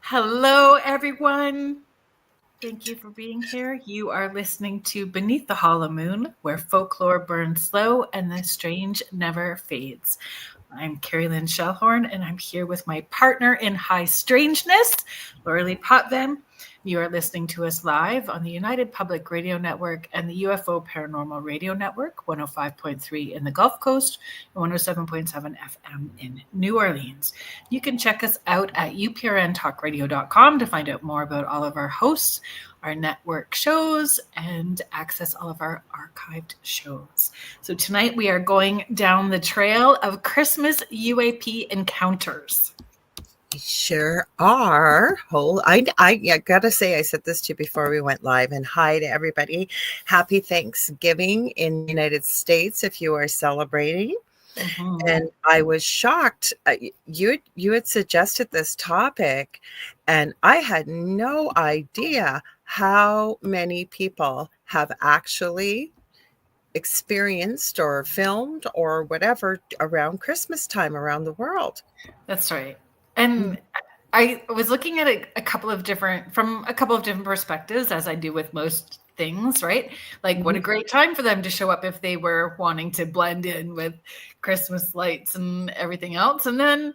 Hello, everyone. Thank you for being here. You are listening to Beneath the Hollow Moon, where folklore burns slow and the strange never fades. I'm Kerrilynn Shellhorn, and I'm here with my partner in high strangeness, Lorilei Potvin. You are listening to us live on the United Public Radio Network and the UFO Paranormal Radio Network, 105.3 in the Gulf Coast and 107.7 FM in New Orleans. You can check us out at uprntalkradio.com to find out more about all of our hosts, our network shows, and access all of our archived shows. So tonight we are going down the trail of Christmas UAP Encounters. We sure are. I gotta say, I said this to you before we went live, and hi to everybody. Happy Thanksgiving in the United States if you are celebrating. Mm-hmm. And I was shocked. You had suggested this topic, and I had no idea how many people have actually experienced or filmed or whatever around Christmas time around the world. That's right. And I was looking at a couple of different perspectives, as I do with most things, right? Like, what a great time for them to show up if they were wanting to blend in with Christmas lights and everything else. And then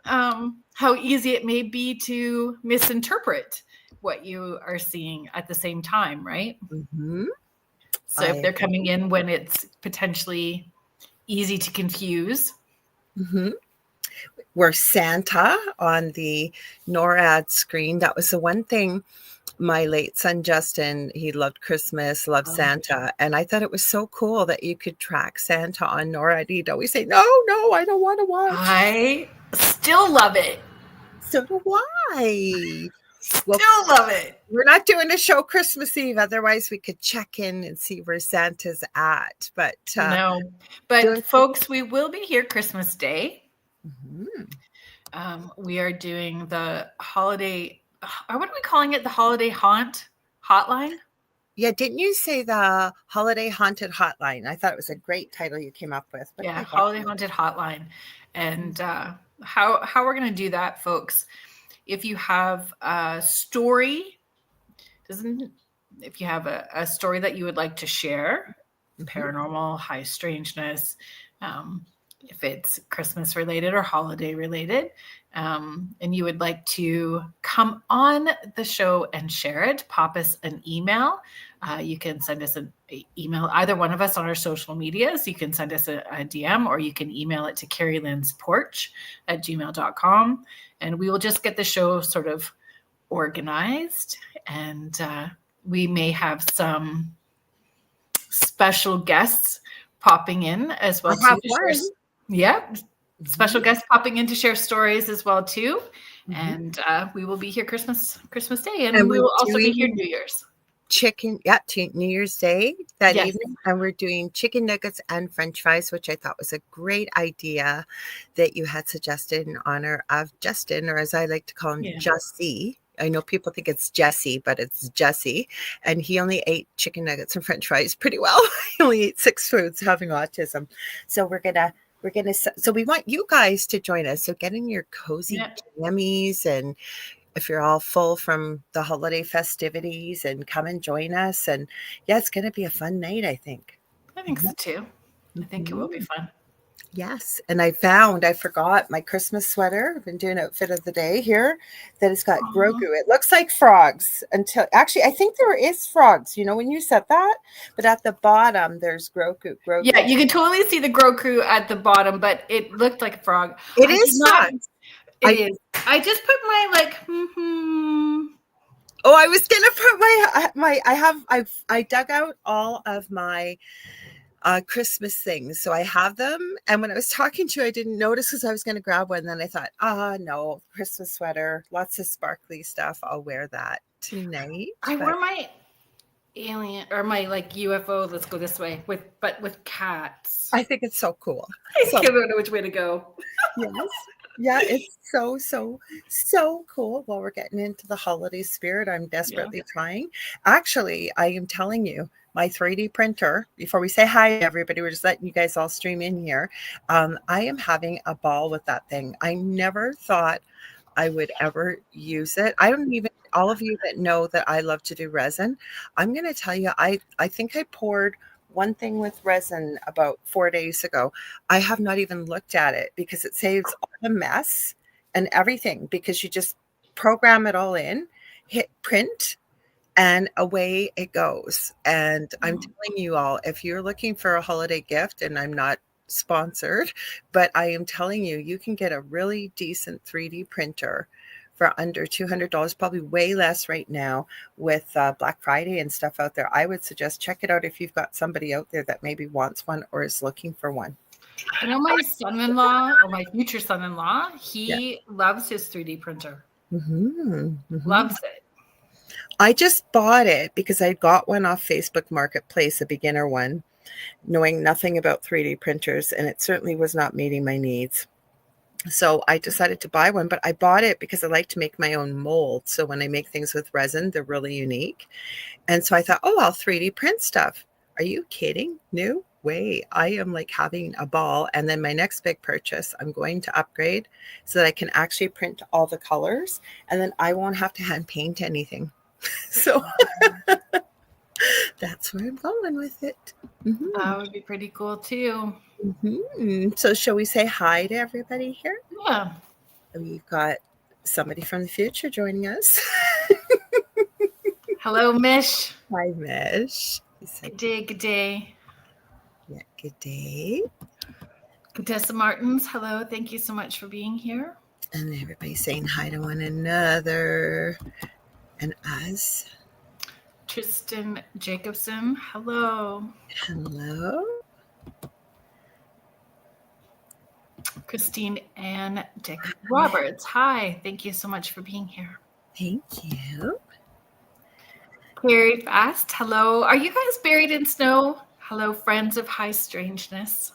how easy it may be to misinterpret what you are seeing at the same time, right? Mm-hmm. So if they're coming in when it's potentially easy to confuse. Mm-hmm. Where Santa on the NORAD screen, that was the one thing my late son Justin, he loved Christmas, loved Santa, and I thought it was so cool that you could track Santa on NORAD. He'd always say, no, I don't want to watch. I still love it. So do I. Still love it. We're not doing a show Christmas Eve, otherwise we could check in and see where Santa's at. But no, but folks, we will be here Christmas Day. Mm-hmm. We are doing the holiday. What are we calling it? The holiday hotline? Yeah, didn't you say the holiday haunted hotline? I thought it was a great title you came up with. But yeah, holiday haunted hotline. And how we're going to do that, folks. If you have a story, if you have a story that you would like to share, paranormal, high strangeness, if it's Christmas related or holiday related, and you would like to come on the show and share it, pop us an email. You can send us an email, either one of us on our social medias. You can send us a DM, or you can email it to kerrylynsporch@gmail.com. And we will just get the show sort of organized. And we may have some special guests popping in as well too. Special guests popping in to share stories as well too. And we will be here Christmas Day, and we will also be here New Year's. New Year's Day that evening, and we're doing chicken nuggets and French fries, which I thought was a great idea that you had suggested in honor of Justin, or as I like to call him, Jussie. I know people think it's Jesse, but it's Jesse, and he only ate chicken nuggets and French fries pretty well. He only ate 6 foods, having autism. So so we want you guys to join us. So get in your cozy jammies, and if you're all full from the holiday festivities, and come and join us. And it's going to be a fun night, I think. I think so too. I think it will be fun. Yes. And I forgot my Christmas sweater. I've been doing outfit of the day here, that it's got Grogu. It looks like frogs actually, I think there is frogs, when you said that, but at the bottom there's Grogu. Yeah, you can totally see the Grogu at the bottom, but it looked like a frog. It is frogs. It is. I just put my Oh, I was gonna put I dug out all of my Christmas things, so I have them. And when I was talking to you, I didn't notice because I was going to grab one. And then I thought, no, Christmas sweater, lots of sparkly stuff. I'll wear that tonight. I wore my alien or my UFO. Let's go this way with cats. I think it's so cool. I don't know which way to go. Yes. Yeah, it's so cool. Well, we're getting into the holiday spirit. I'm desperately trying. Actually, I am telling you, my 3D printer, before we say hi, everybody, we're just letting you guys all stream in here. I am having a ball with that thing. I never thought I would ever use it. I don't even, all of you that know that I love to do resin, I'm going to tell you, I think I poured one thing with resin about 4 days ago. I have not even looked at it because it saves all the mess and everything, because you just program it all in, hit print, and away it goes. And I'm telling you all, if you're looking for a holiday gift, and I'm not sponsored, but I am telling you, you can get a really decent 3D printer for under $200, probably way less right now with Black Friday and stuff out there. I would suggest check it out if you've got somebody out there that maybe wants one or is looking for one. I know my son-in-law, or my future son-in-law, he loves his 3D printer. Loves it. I just bought it because I got one off Facebook Marketplace, a beginner one, knowing nothing about 3D printers, and it certainly was not meeting my needs. So I decided to buy one, but I bought it because I like to make my own mold. So when I make things with resin, they're really unique. And so I thought, oh, I'll 3D print stuff. Are you kidding? No way. I am like having a ball. And then my next big purchase, I'm going to upgrade so that I can actually print all the colors, and then I won't have to hand paint anything. So that's where I'm going with it. That would be pretty cool too. So shall we say hi to everybody here? Yeah. We've got somebody from the future joining us. Hello, Mish. Hi, Mish. Good day, good day. Yeah, good day. Contessa Martins, hello. Thank you so much for being here. And everybody saying hi to one another and us. Tristan Jacobson, hello. Hello. Christine Ann Dick Roberts, hi. Thank you so much for being here. Thank you. Carrie Fast, hello. Are you guys buried in snow? Hello, friends of high strangeness.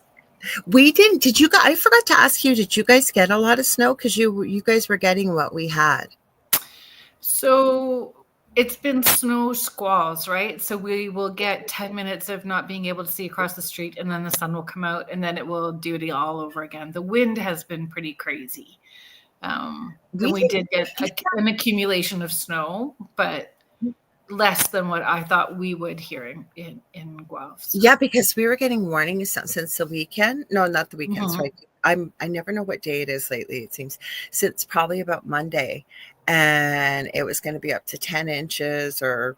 We didn't. Did you guys? I forgot to ask you. Did you guys get a lot of snow? Because you guys were getting what we had. So it's been snow squalls, right? So we will get 10 minutes of not being able to see across the street, and then the sun will come out, and then it will do it all over again. The wind has been pretty crazy. We did get an accumulation of snow, but less than what I thought we would here in Guelph. So. Yeah, because we were getting warnings since the weekend. No, not the weekends, right? I never know what day it is lately, it seems. Since probably about Monday. And it was going to be up to 10 inches or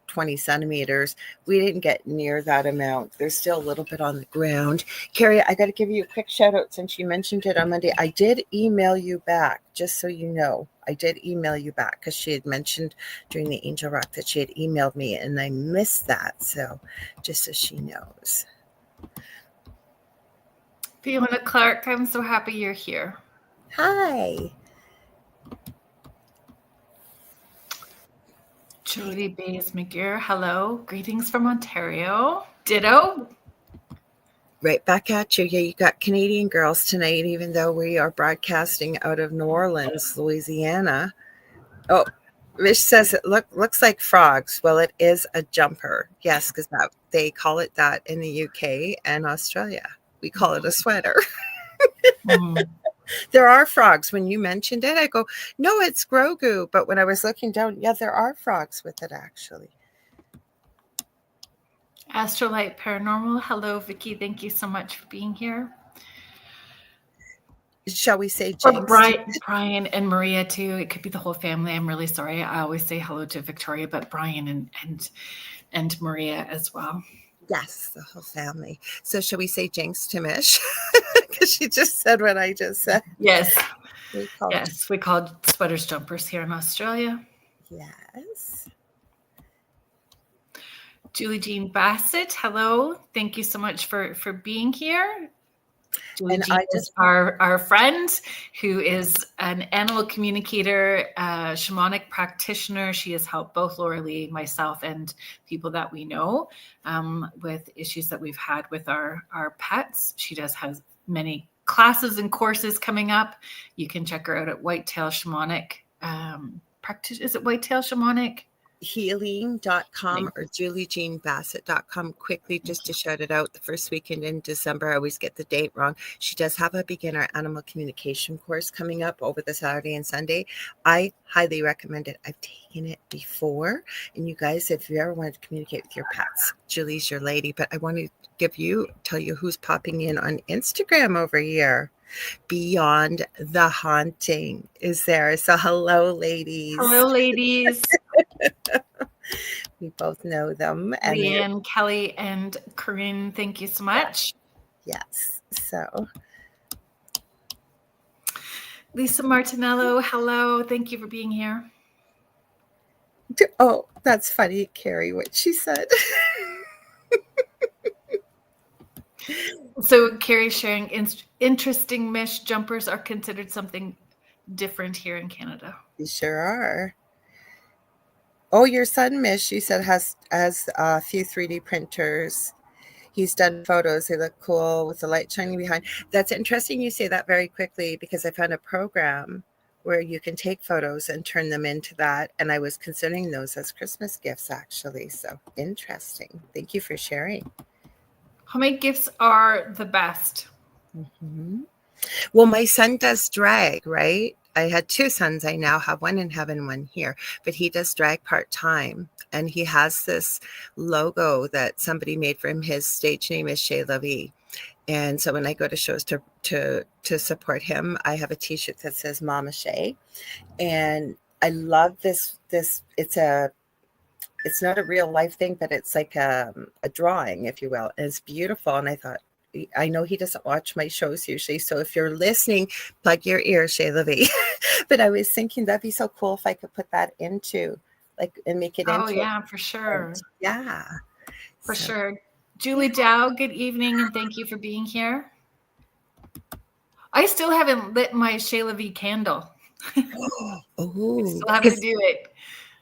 20 centimeters. We didn't get near that amount. There's still a little bit on the ground. Carrie, I got to give you a quick shout out since you mentioned it on Monday. I did email you back, just so you know. I did email you back because she had mentioned during the Angel Rock that she had emailed me, and I missed that. So just so she knows. Fiona Clark, I'm so happy you're here. Hi. Jody Bays McGear, hello. Greetings from Ontario. Ditto. Right back at you. Yeah, you got Canadian girls tonight, even though we are broadcasting out of New Orleans, Louisiana. Oh, Rich says it looks like frogs. Well, it is a jumper. Yes, because they call it that in the UK and Australia. We call it a sweater. There are frogs. When you mentioned it, I go, no, it's Grogu. But when I was looking down, yeah, there are frogs with it, actually. Astrolight Paranormal. Hello, Vicki. Thank you so much for being here. Shall we say Jinx? Brian and Maria, too. It could be the whole family. I'm really sorry. I always say hello to Victoria, but Brian and Maria as well. Yes, the whole family. So shall we say Jinx to Mish? Because she just said what I just said. Yes. We called sweaters jumpers here in Australia. Yes. Julie Jean Bassett, hello. Thank you so much for being here. Julie Jean is our friend who is an animal communicator, shamanic practitioner. She has helped both Lorilei, myself, and people that we know with issues that we've had with our pets. She has many classes and courses coming up. You can check her out at Whitetail Shamanic. Is it Whitetail Shamanic? healing.com or juliejeanbassett.com. Quickly, just to shout it out, the first weekend in December, I always get the date wrong. She does have a beginner animal communication course coming up over the Saturday and Sunday. I highly recommend it. I've taken it before. And you guys, if you ever wanted to communicate with your pets, Julie's your lady. But I want to tell you who's popping in on Instagram over here. Beyond the Haunting is there. So hello, ladies. Hello, ladies. We both know them. And Leanne, Kelly, and Corinne, thank you so much. Yes. So Lisa Martinello, hello. Thank you for being here. Oh, that's funny, Carrie, what she said. So Carrie's sharing interesting mesh jumpers are considered something different here in Canada. You sure are. Oh, your son, Mish, you said has a few 3D printers. He's done photos. They look cool with the light shining behind. That's interesting you say that very quickly, because I found a program where you can take photos and turn them into that. And I was considering those as Christmas gifts, actually. So interesting. Thank you for sharing. Homemade gifts are the best. Mm-hmm. Well, my son does drag, right? I had two sons. I now have one in heaven, one here, but he does drag part-time. And he has this logo that somebody made for him. His stage name is Shay Levy. And so when I go to shows to support him, I have a t-shirt that says Mama Shay. And I love this. It's not a real life thing, but it's like a drawing, if you will. And it's beautiful. And I thought, I know he doesn't watch my shows usually, so if you're listening, plug your ears, Shay Levy. But I was thinking that'd be so cool if I could put that into, like, and make it into. Oh, yeah, for sure. Yeah. For sure. Julie Dow, good evening, and thank you for being here. I still haven't lit my Shay Levy candle. Oh, still have to do it.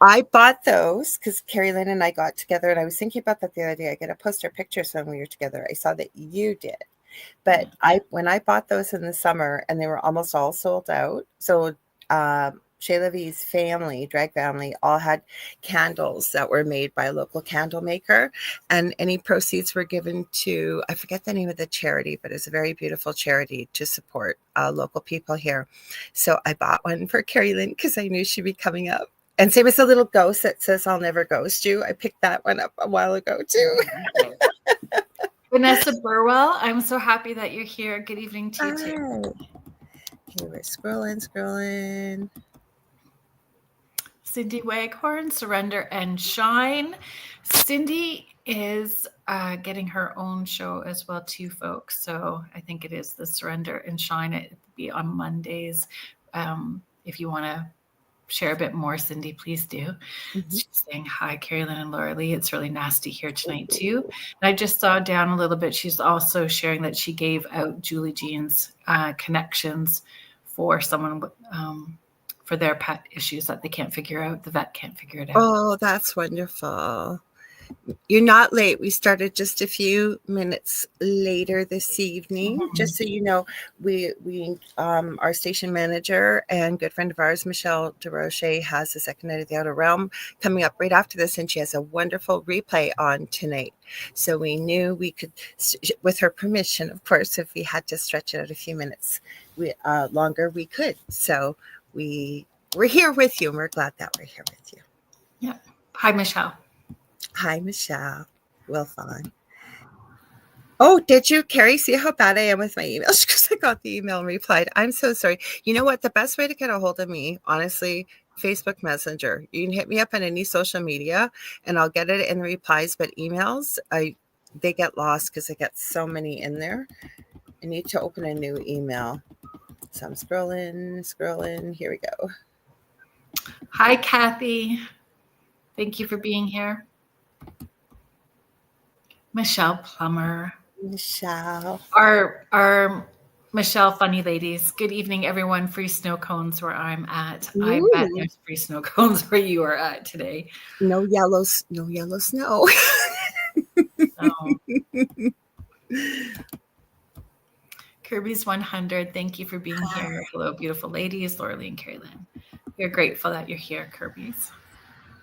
I bought those because Kerrilynn and I got together, and I was thinking about that the other day. I got to post our pictures when we were together. I saw that you did, but when I bought those in the summer, and they were almost all sold out. So Shay Levy's family, drag family, all had candles that were made by a local candle maker, and any proceeds were given to, I forget the name of the charity, but it's a very beautiful charity to support local people here. So I bought one for Kerrilynn because I knew she'd be coming up. And same as the little ghost that says, I'll never ghost you. I picked that one up a while ago, too. Vanessa Burwell, I'm so happy that you're here. Good evening to you, too. Okay, we're scrolling. Cindy Waghorn, Surrender and Shine. Cindy is getting her own show as well, too, folks. So I think it is the Surrender and Shine. It will be on Mondays. If you want to share a bit more, Cindy, please do. Mm-hmm. She's saying, hi, Kerrilynn and Lorilei. It's really nasty here tonight, too. And I just saw down a little bit. She's also sharing that she gave out Julie Jean's connections for someone for their pet issues that they can't figure out. The vet can't figure it out. Oh, that's wonderful. You're not late. We started just a few minutes later this evening. Mm-hmm. Just so you know, we our station manager and good friend of ours, Michelle DeRoche, has the second night of the Outer Realm coming up right after this, and she has a wonderful replay on tonight. So we knew we could, with her permission, of course, if we had to stretch it out a few minutes longer, we could. So we're here with you, and we're glad that we're here with you. Yeah. Hi, Michelle. Hi, Michelle. Well, fine. Oh, did you, Carrie, see how bad I am with my emails? Because I got the email and replied. I'm so sorry. You know what? The best way to get a hold of me, honestly, Facebook Messenger. You can hit me up on any social media, and I'll get it in the replies. But emails, they get lost because I get so many in there. I need to open a new email. So I'm scrolling. Here we go. Hi, Kathy. Thank you for being here. Michelle Plummer. Michelle. Our Michelle Funny Ladies. Good evening, everyone. Free snow cones where I'm at. Ooh. I bet there's free snow cones where you are at today. No yellow snow. Oh. Kirby's 100. Thank you for being here. Hello, beautiful ladies, Lorilei and Kerrilynn. We're grateful that you're here, Kirby's.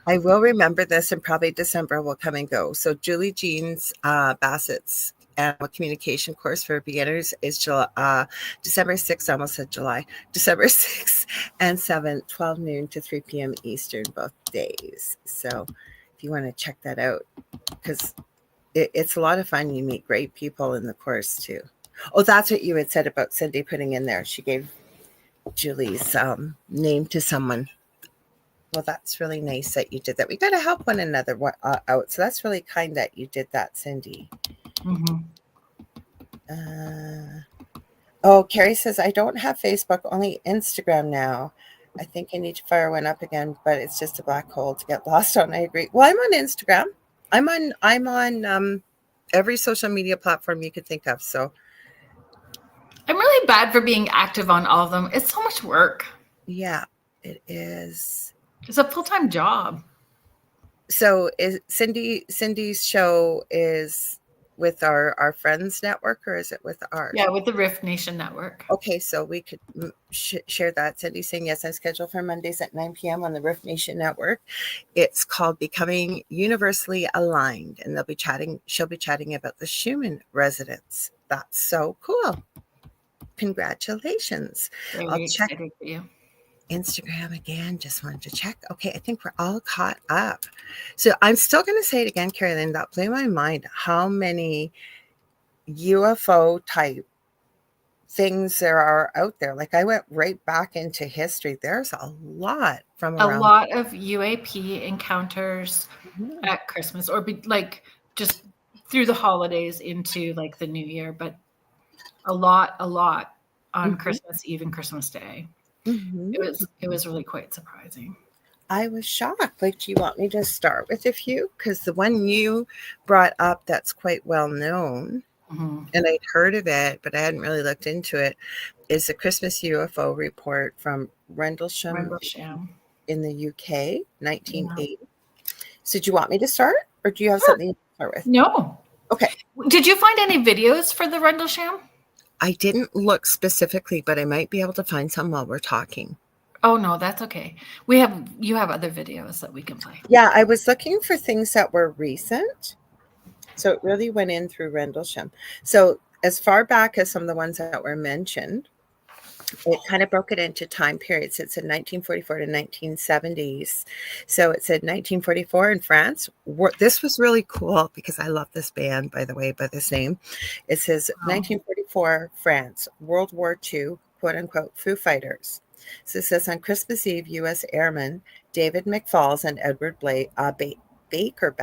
I will remember this, and probably December will come and go. So Julie Jean's Bassett's animal communication course for beginners is December 6th, I almost said July, December 6th and 7th, 12 noon to 3 p.m. Eastern, both days. So if you want to check that out, because it's a lot of fun. You meet great people in the course too. Oh, that's what you had said about Cindy putting in there. She gave Julie's name to someone. Well, that's really nice that you did that. We got to help one another out. So that's really kind that you did that, Cindy. Mm-hmm. Carrie says, I don't have Facebook, only Instagram now. I think I need to fire one up again, but it's just a black hole to get lost on. I agree. Well, I'm on Instagram. I'm on every social media platform you could think of. So I'm really bad for being active on all of them. It's so much work. Yeah, it is. It's a full-time job. So is Cindy's show is with our Friends Network, or is it with ours? Yeah, with the Rift Nation Network. Okay, so we could share that. Cindy's saying, yes, I'm scheduled for Mondays at 9 p.m. on the Rift Nation Network. It's called Becoming Universally Aligned, and she'll be chatting about the Schumann resonance. That's so cool. Congratulations. Very excited for you. Instagram again, just wanted to check. Okay, I think we're all caught up. So I'm still going to say it again, Kerrilynn, that blew my mind how many UFO type things there are out there. Like I went right back into history. There's a lot from around. A lot of UAP encounters at Christmas, or just through the holidays into like the new year, but a lot on Christmas Eve and Christmas Day. It was really quite surprising. I was shocked. Like, do you want me to start with a few? Because the one you brought up that's quite well known, and I'd heard of it, but I hadn't really looked into it, is the Christmas UFO report from Rendlesham in the UK, 1980. So do you want me to start, or do you have something to start with? No. Okay. Did you find any videos for the Rendlesham? I didn't look specifically, but I might be able to find some while we're talking. Oh, no, that's okay. You have other videos that we can play. Yeah, I was looking for things that were recent. So it really went in through Rendlesham. So as far back as some of the ones that were mentioned, it kind of broke it into time periods. It said 1944 to 1970s. So it said 1944 in France. This was really cool because I love this band, by the way, by this name. It says 1944 France, World War II, quote unquote, Foo Fighters. So it says on Christmas Eve, U.S. Airmen David McFalls and Edward Baker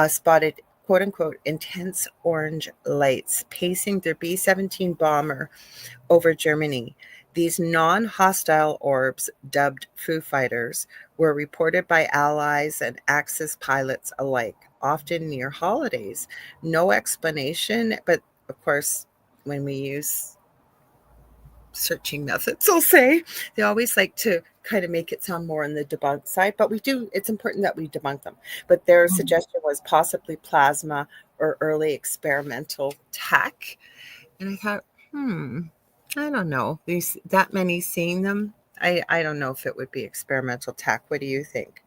spotted, quote unquote, intense orange lights pacing their B-17 bomber over Germany. These non-hostile orbs, dubbed Foo Fighters, were reported by Allies and Axis pilots alike, often near holidays. No explanation, but of course, when we use searching methods, I'll say, they always like to kind of make it sound more on the debunk side, but it's important that we debunk them. But their suggestion was possibly plasma or early experimental tech. And I thought, I don't know. There's that many seeing them. I don't know if it would be experimental tech. What do you think?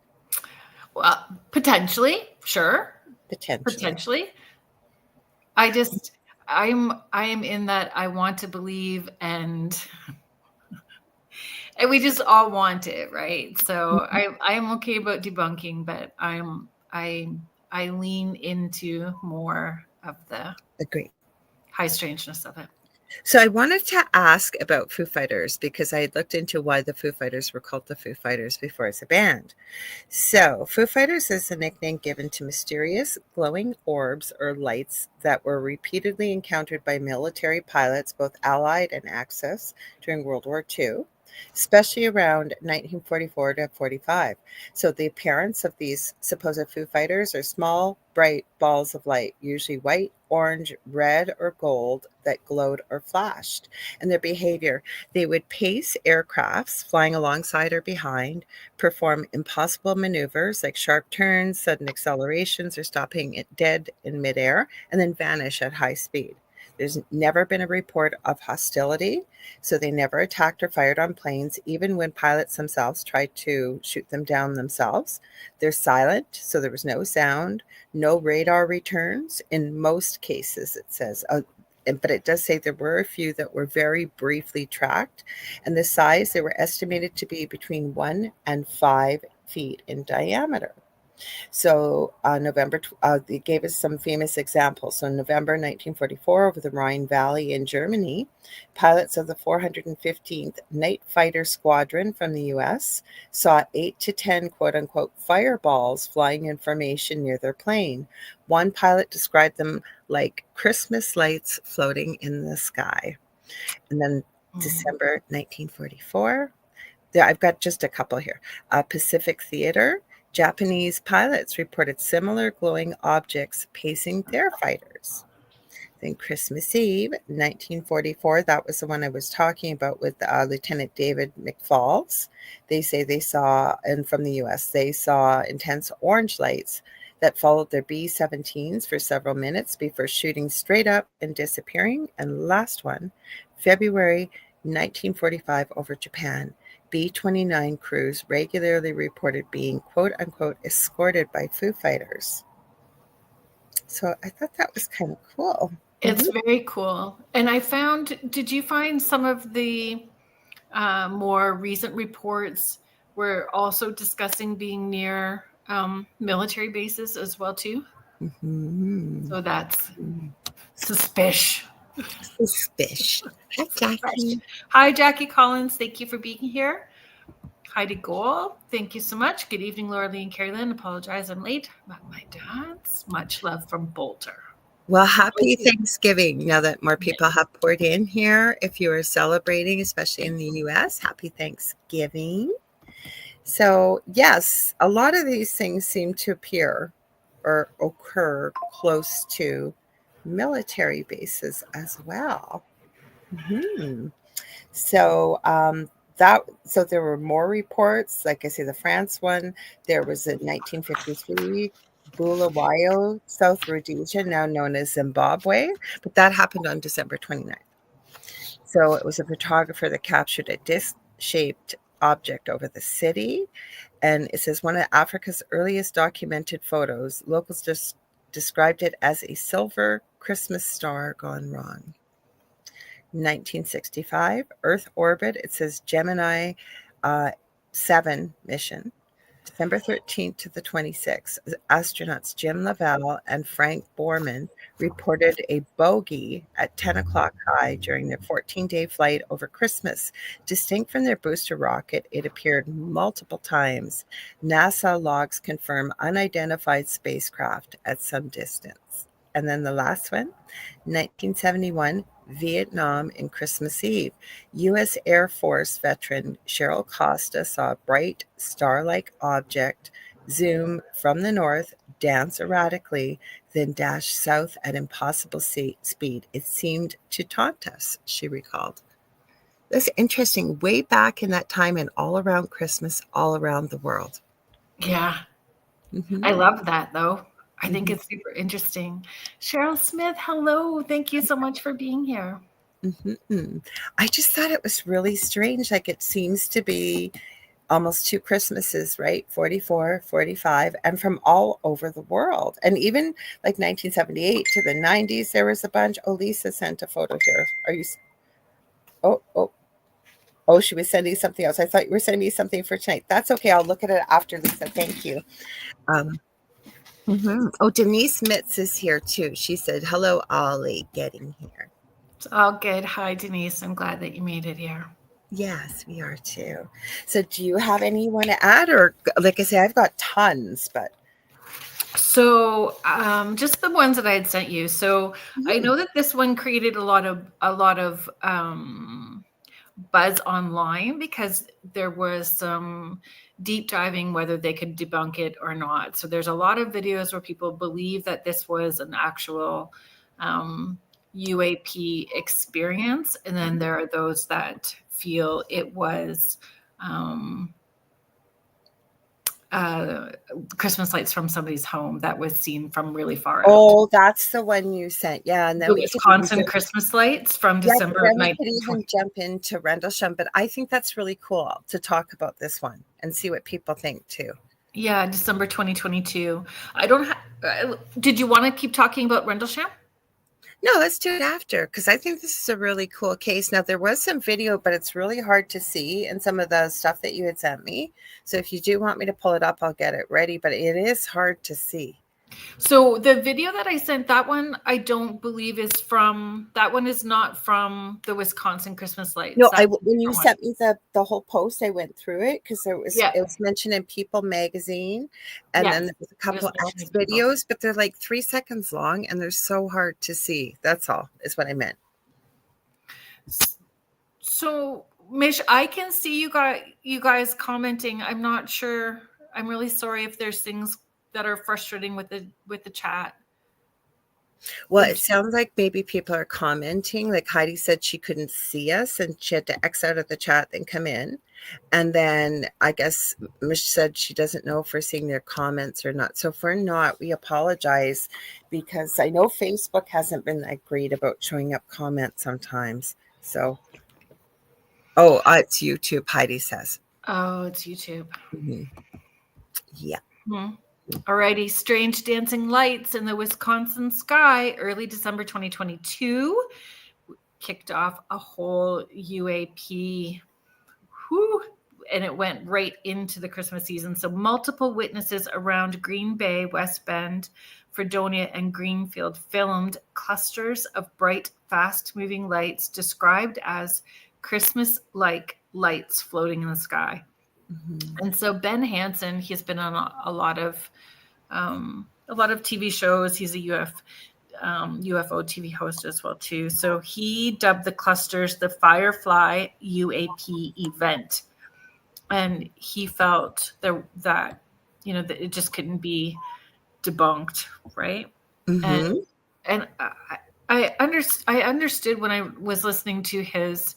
Well, potentially, sure. Potentially. I am in that I want to believe, and we just all want it, right? So I am okay about debunking, but I lean into more of the high strangeness of it. So I wanted to ask about Foo Fighters because I had looked into why the Foo Fighters were called the Foo Fighters before as a band. So Foo Fighters is a nickname given to mysterious glowing orbs or lights that were repeatedly encountered by military pilots, both Allied and Axis, during World War II, especially around 1944 to 45. So the appearance of these supposed Foo Fighters are small, bright balls of light, usually white, orange, red, or gold, that glowed or flashed. And their behavior, they would pace aircrafts flying alongside or behind, perform impossible maneuvers like sharp turns, sudden accelerations, or stopping it dead in midair, and then vanish at high speed. There's never been a report of hostility, so they never attacked or fired on planes, even when pilots themselves tried to shoot them down themselves. They're silent, so there was no sound, no radar returns in most cases, it says. But it does say there were a few that were very briefly tracked, and the size, they were estimated to be between 1 and 5 feet in diameter. So they gave us some famous examples. So in November 1944, over the Rhine Valley in Germany, pilots of the 415th Night Fighter Squadron from the U.S. saw 8 to 10 quote-unquote fireballs flying in formation near their plane. One pilot described them like Christmas lights floating in the sky. And then December 1944, I've got just a couple here. Pacific Theater, Japanese pilots reported similar glowing objects pacing their fighters. Then Christmas Eve, 1944, that was the one I was talking about with Lieutenant David McFalls. They say they saw, and from the U.S., they saw intense orange lights that followed their B-17s for several minutes before shooting straight up and disappearing. And last one, February 1945, over Japan. B-29 crews regularly reported being quote-unquote escorted by Foo Fighters. So I thought that was kind of cool. It's very cool. And did you find some of the more recent reports were also discussing being near military bases as well too? Mm-hmm. So that's suspicious. Hi, Jackie. Hi, Jackie Collins. Thank you for being here. Heidi Goal, thank you so much. Good evening, Lorilei and Kerrilynn. Apologize I'm late, but my dad's. Much love from Boulder. Well, happy Thanksgiving. Now that more people have poured in here, if you are celebrating, especially in the U.S., happy Thanksgiving. So, yes, a lot of these things seem to appear or occur close to military bases as well. Mm-hmm. So, so there were more reports. Like I say, the France one, there was in 1953, Bulawayo, South Rhodesia, now known as Zimbabwe, but that happened on December 29th. So it was a photographer that captured a disc-shaped object over the city. And it says one of Africa's earliest documented photos, locals just described it as a silver Christmas star gone wrong. 1965, Earth orbit, it says Gemini 7 mission. December 13th to the 26th, astronauts Jim Lovell and Frank Borman reported a bogey at 10 o'clock high during their 14-day flight over Christmas. Distinct from their booster rocket, it appeared multiple times. NASA logs confirm unidentified spacecraft at some distance. And then the last one, 1971, Vietnam in Christmas Eve. U.S. Air Force veteran Cheryl Costa saw a bright star-like object zoom from the north, dance erratically, then dash south at impossible speed. It seemed to taunt us, she recalled. That's interesting. Way back in that time and all around Christmas, all around the world. Yeah. I love that, though. I think it's super interesting. Cheryl Smith, hello. Thank you so much for being here. I just thought it was really strange. Like it seems to be almost 2 Christmases, right? 44, 45, and from all over the world. And even like 1978 to the 90s, there was a bunch. Oh, Lisa sent a photo here. Are you? Oh, she was sending something else. I thought you were sending me something for tonight. That's okay. I'll look at it after, Lisa. Thank you. Oh, Denise Mitz is here too. She said, hello, Ollie, getting here. It's all good. Hi, Denise. I'm glad that you made it here. Yes, we are too. So do you have any you want to add? Or like I say, I've got tons, but. So just the ones that I had sent you. So I know that this one created a lot of buzz online because there was some deep diving whether they could debunk it or not. So there's a lot of videos where people believe that this was an actual UAP experience, and then there are those that feel it was Christmas lights from somebody's home that was seen from really far out. Oh, that's the one you sent. Yeah. And then The Wisconsin Christmas lights from December of 1920. We could even jump into Rendlesham, but I think that's really cool to talk about this one and see what people think too. Yeah, December 2022. Did you want to keep talking about Rendlesham? No, let's do it after, because I think this is a really cool case. Now, there was some video, but it's really hard to see in some of the stuff that you had sent me. So if you do want me to pull it up, I'll get it ready, but it is hard to see. So the video that I sent, that one, I don't believe is from, that one is not from the Wisconsin Christmas lights. No, when you sent me the whole post, I went through it because it was mentioned in People magazine, and then there was a couple of videos, but they're like 3 seconds long and they're so hard to see. That's all is what I meant. So Mish, I can see you guys commenting. I'm not sure. I'm really sorry if there's things that are frustrating with the chat. Well, it sounds like maybe people are commenting. Like Heidi said, she couldn't see us and she had to X out of the chat and come in. And then I guess Mish said she doesn't know if we're seeing their comments or not. So if we're not, we apologize, because I know Facebook hasn't been that great about showing up comments sometimes. So, it's YouTube, Heidi says. Oh, it's YouTube. Mm-hmm. Yeah. Mm-hmm. Alrighty, strange dancing lights in the Wisconsin sky, early December 2022, kicked off a whole UAP. Whew, and it went right into the Christmas season. So multiple witnesses around Green Bay, West Bend, Fredonia, and Greenfield filmed clusters of bright, fast-moving lights described as Christmas-like lights floating in the sky. Mm-hmm. And so Ben Hansen, he's been on a lot of TV shows. He's a UFO TV host as well too. So he dubbed the clusters the Firefly UAP event, and he felt that that it just couldn't be debunked, right? Mm-hmm. And I understood when I was listening to his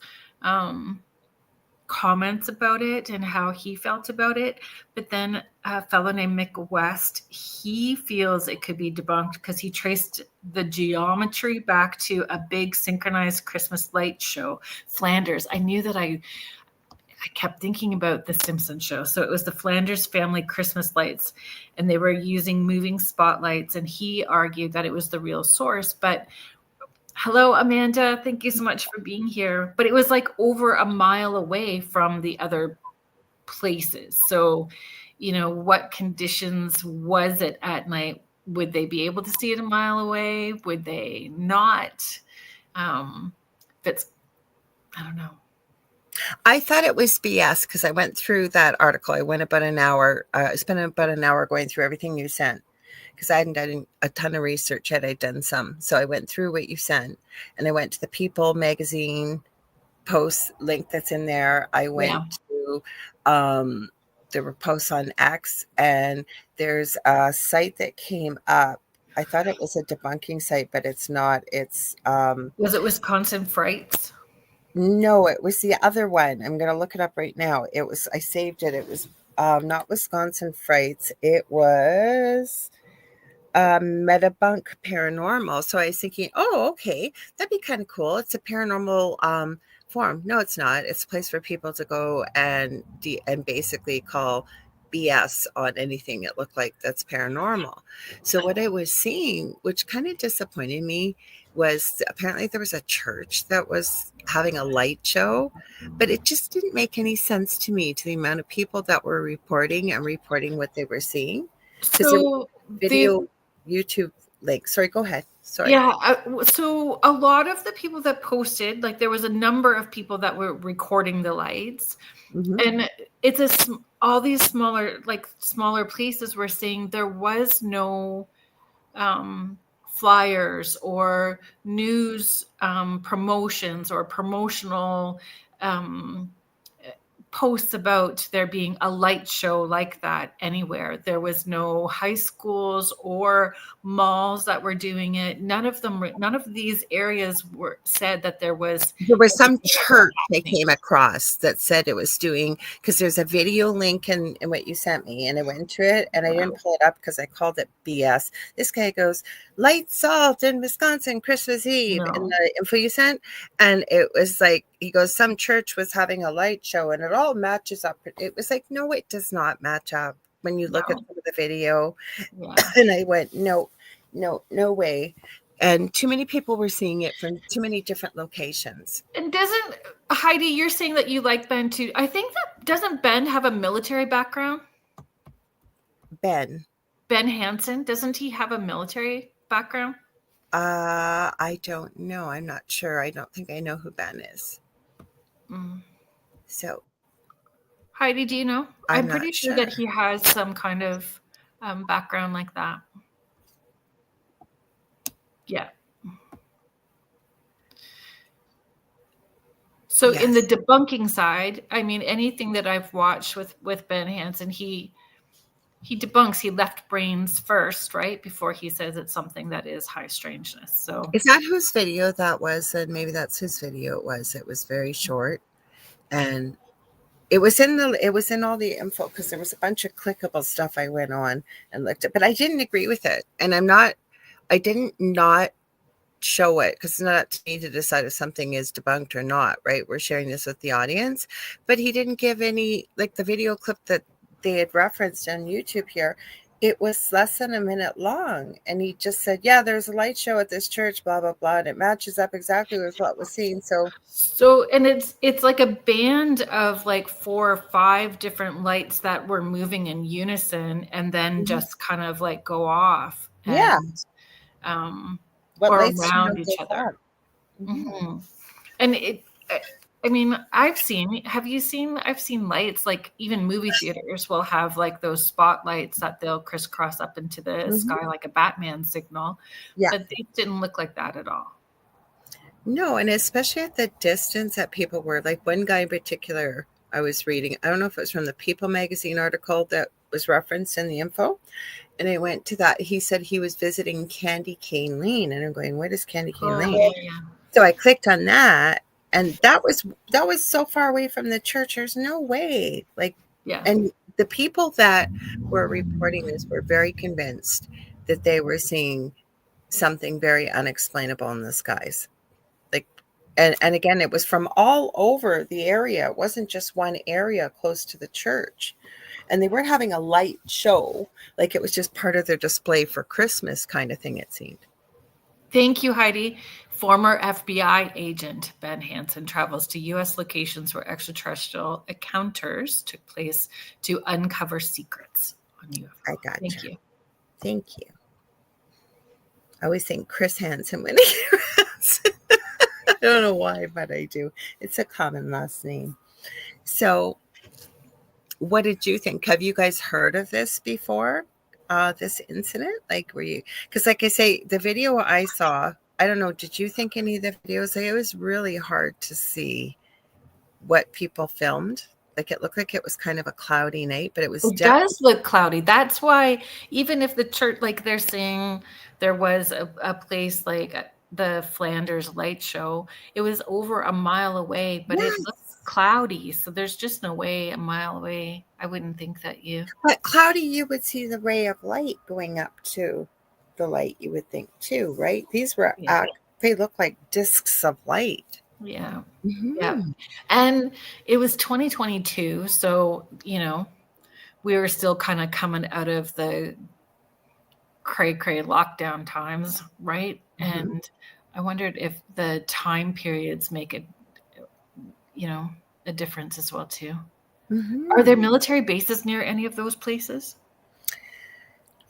comments about it and how he felt about it, but then a fellow named Mick West, he feels it could be debunked because he traced the geometry back to a big synchronized Christmas light show, Flanders. I knew that I kept thinking about the Simpsons show. So it was the Flanders family Christmas lights, and they were using moving spotlights, and he argued that it was the real source. But hello, Amanda. Thank you so much for being here. But it was like over a mile away from the other places. So, what conditions was it at night? Would they be able to see it a mile away? Would they not? I don't know. I thought it was BS because I went through that article. I went about an hour. I spent about an hour going through everything you sent, because I hadn't done a ton of research yet. I'd done some. So I went through what you sent, and I went to the People magazine post link that's in there. I went to, there were posts on X, and there's a site that came up. I thought it was a debunking site, but it's not. It's, was it Wisconsin Frights? No, it was the other one. I'm going to look it up right now. I saved it. It was not Wisconsin Frights. It was Metabunk Paranormal. So I was thinking, okay, that'd be kind of cool. It's a paranormal forum. No, it's not. It's a place for people to go and basically call BS on anything it looked like that's paranormal. So what I was seeing, which kind of disappointed me, was apparently there was a church that was having a light show, but it just didn't make any sense to me, to the amount of people that were reporting what they were seeing. So video YouTube link. Sorry, go ahead. Sorry. Yeah. So a lot of the people that posted, like there was a number of people that were recording the lights, and it's all these smaller places were saying there was no flyers or news promotions or promotional posts about there being a light show like that anywhere. There was no high schools or malls that were doing it. None of these areas were said that there was some church they came across that said it was doing, because there's a video link in what you sent me, and I went to it and I didn't pull it up because I called it BS. This guy goes, light salt in Wisconsin Christmas Eve, in the info you sent, and it was like, he goes, some church was having a light show and it all matches up. It was like, no, it does not match up when you look at the video. And I went, no way. And too many people were seeing it from too many different locations. And doesn't, Heidi, you're saying that you like Ben too. I think doesn't Ben have a military background? Ben Hansen, doesn't he have a military background? I don't know. I'm not sure. I don't think I know who Ben is. So, Heidi, do you know? I'm pretty sure that he has some kind of background like that. Yeah. So in the debunking side, I mean, anything that I've watched with Ben Hansen, he debunks, he left brains first, right? Before he says it's something that is high strangeness. So is that whose video that was? And maybe that's whose video it was. It was very short. And it was in all the info, because there was a bunch of clickable stuff I went on and looked at, but I didn't agree with it. And I didn't not show it, because it's not up to me to decide if something is debunked or not, right? We're sharing this with the audience. But he didn't give any, like the video clip that they had referenced on YouTube here, it was less than a minute long. And he just said, yeah, there's a light show at this church, blah, blah, blah. And it matches up exactly with what was seen. So, and it's like a band of like 4 or 5 different lights that were moving in unison and then just kind of like go off. And, what or lights around each other. And I mean, I've seen lights, like even movie theaters will have like those spotlights that they'll crisscross up into the sky like a Batman signal. But they didn't look like that at all. No, and especially at the distance that people were, like one guy in particular I was reading, I don't know if it was from the People magazine article that was referenced in the info, and I went to that. He said he was visiting Candy Cane Lane, and I'm going, what is Candy Cane Lane? So I clicked on that, and that was so far away from the church. There's no way. And the people that were reporting this were very convinced that they were seeing something very unexplainable in the skies. And again, it was from all over the area. It wasn't just one area close to the church. And they weren't having a light show. Like it was just part of their display for Christmas kind of thing, it seemed. Thank you, Heidi. Former FBI agent Ben Hansen travels to U.S. locations where extraterrestrial encounters took place to uncover secrets on UFO. I got Thank you. Thank you. I always think Chris Hansen when he I don't know why, but I do. It's a common last name. So what did you think? Have you guys heard of this before? This incident? Like, were you, because like I say, the video I saw, I don't know, did you think any of the videos, it was really hard to see what people filmed. Like it looked like it was kind of a cloudy night, but it does look cloudy. That's why even if the church, like they're saying there was a place like the Flanders light show, it was over a mile away, but it looks cloudy. So there's just no way a mile away. I wouldn't think that But cloudy, you would see the ray of light going up to the light, you would think too, right? These were, they look like discs of light. Yeah. Yeah. And it was 2022. So, we were still kind of coming out of the cray lockdown times, right? And I wondered if the time periods make it, a difference as well too. Are there military bases near any of those places?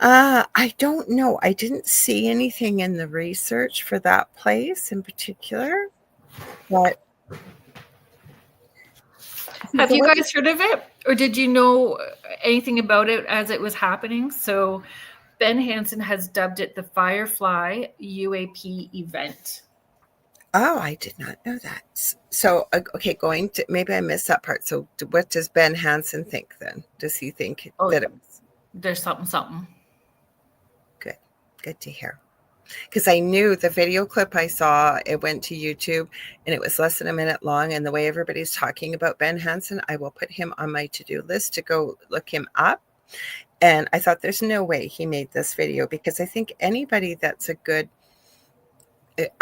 I don't know. I didn't see anything in the research for that place in particular, but have you guys heard of it, or did you know anything about it as it was happening? So Ben Hansen has dubbed it the Firefly UAP event. Oh, I did not know that. So, okay, going to, maybe I missed that part. So, what does Ben Hansen think then? Does he think that it was there's something? good? Good to hear. Because I knew the video clip I saw, it went to YouTube and it was less than a minute long. And the way everybody's talking about Ben Hansen, I will put him on my to-do list to go look him up. And I thought there's no way he made this video, because I think anybody that's a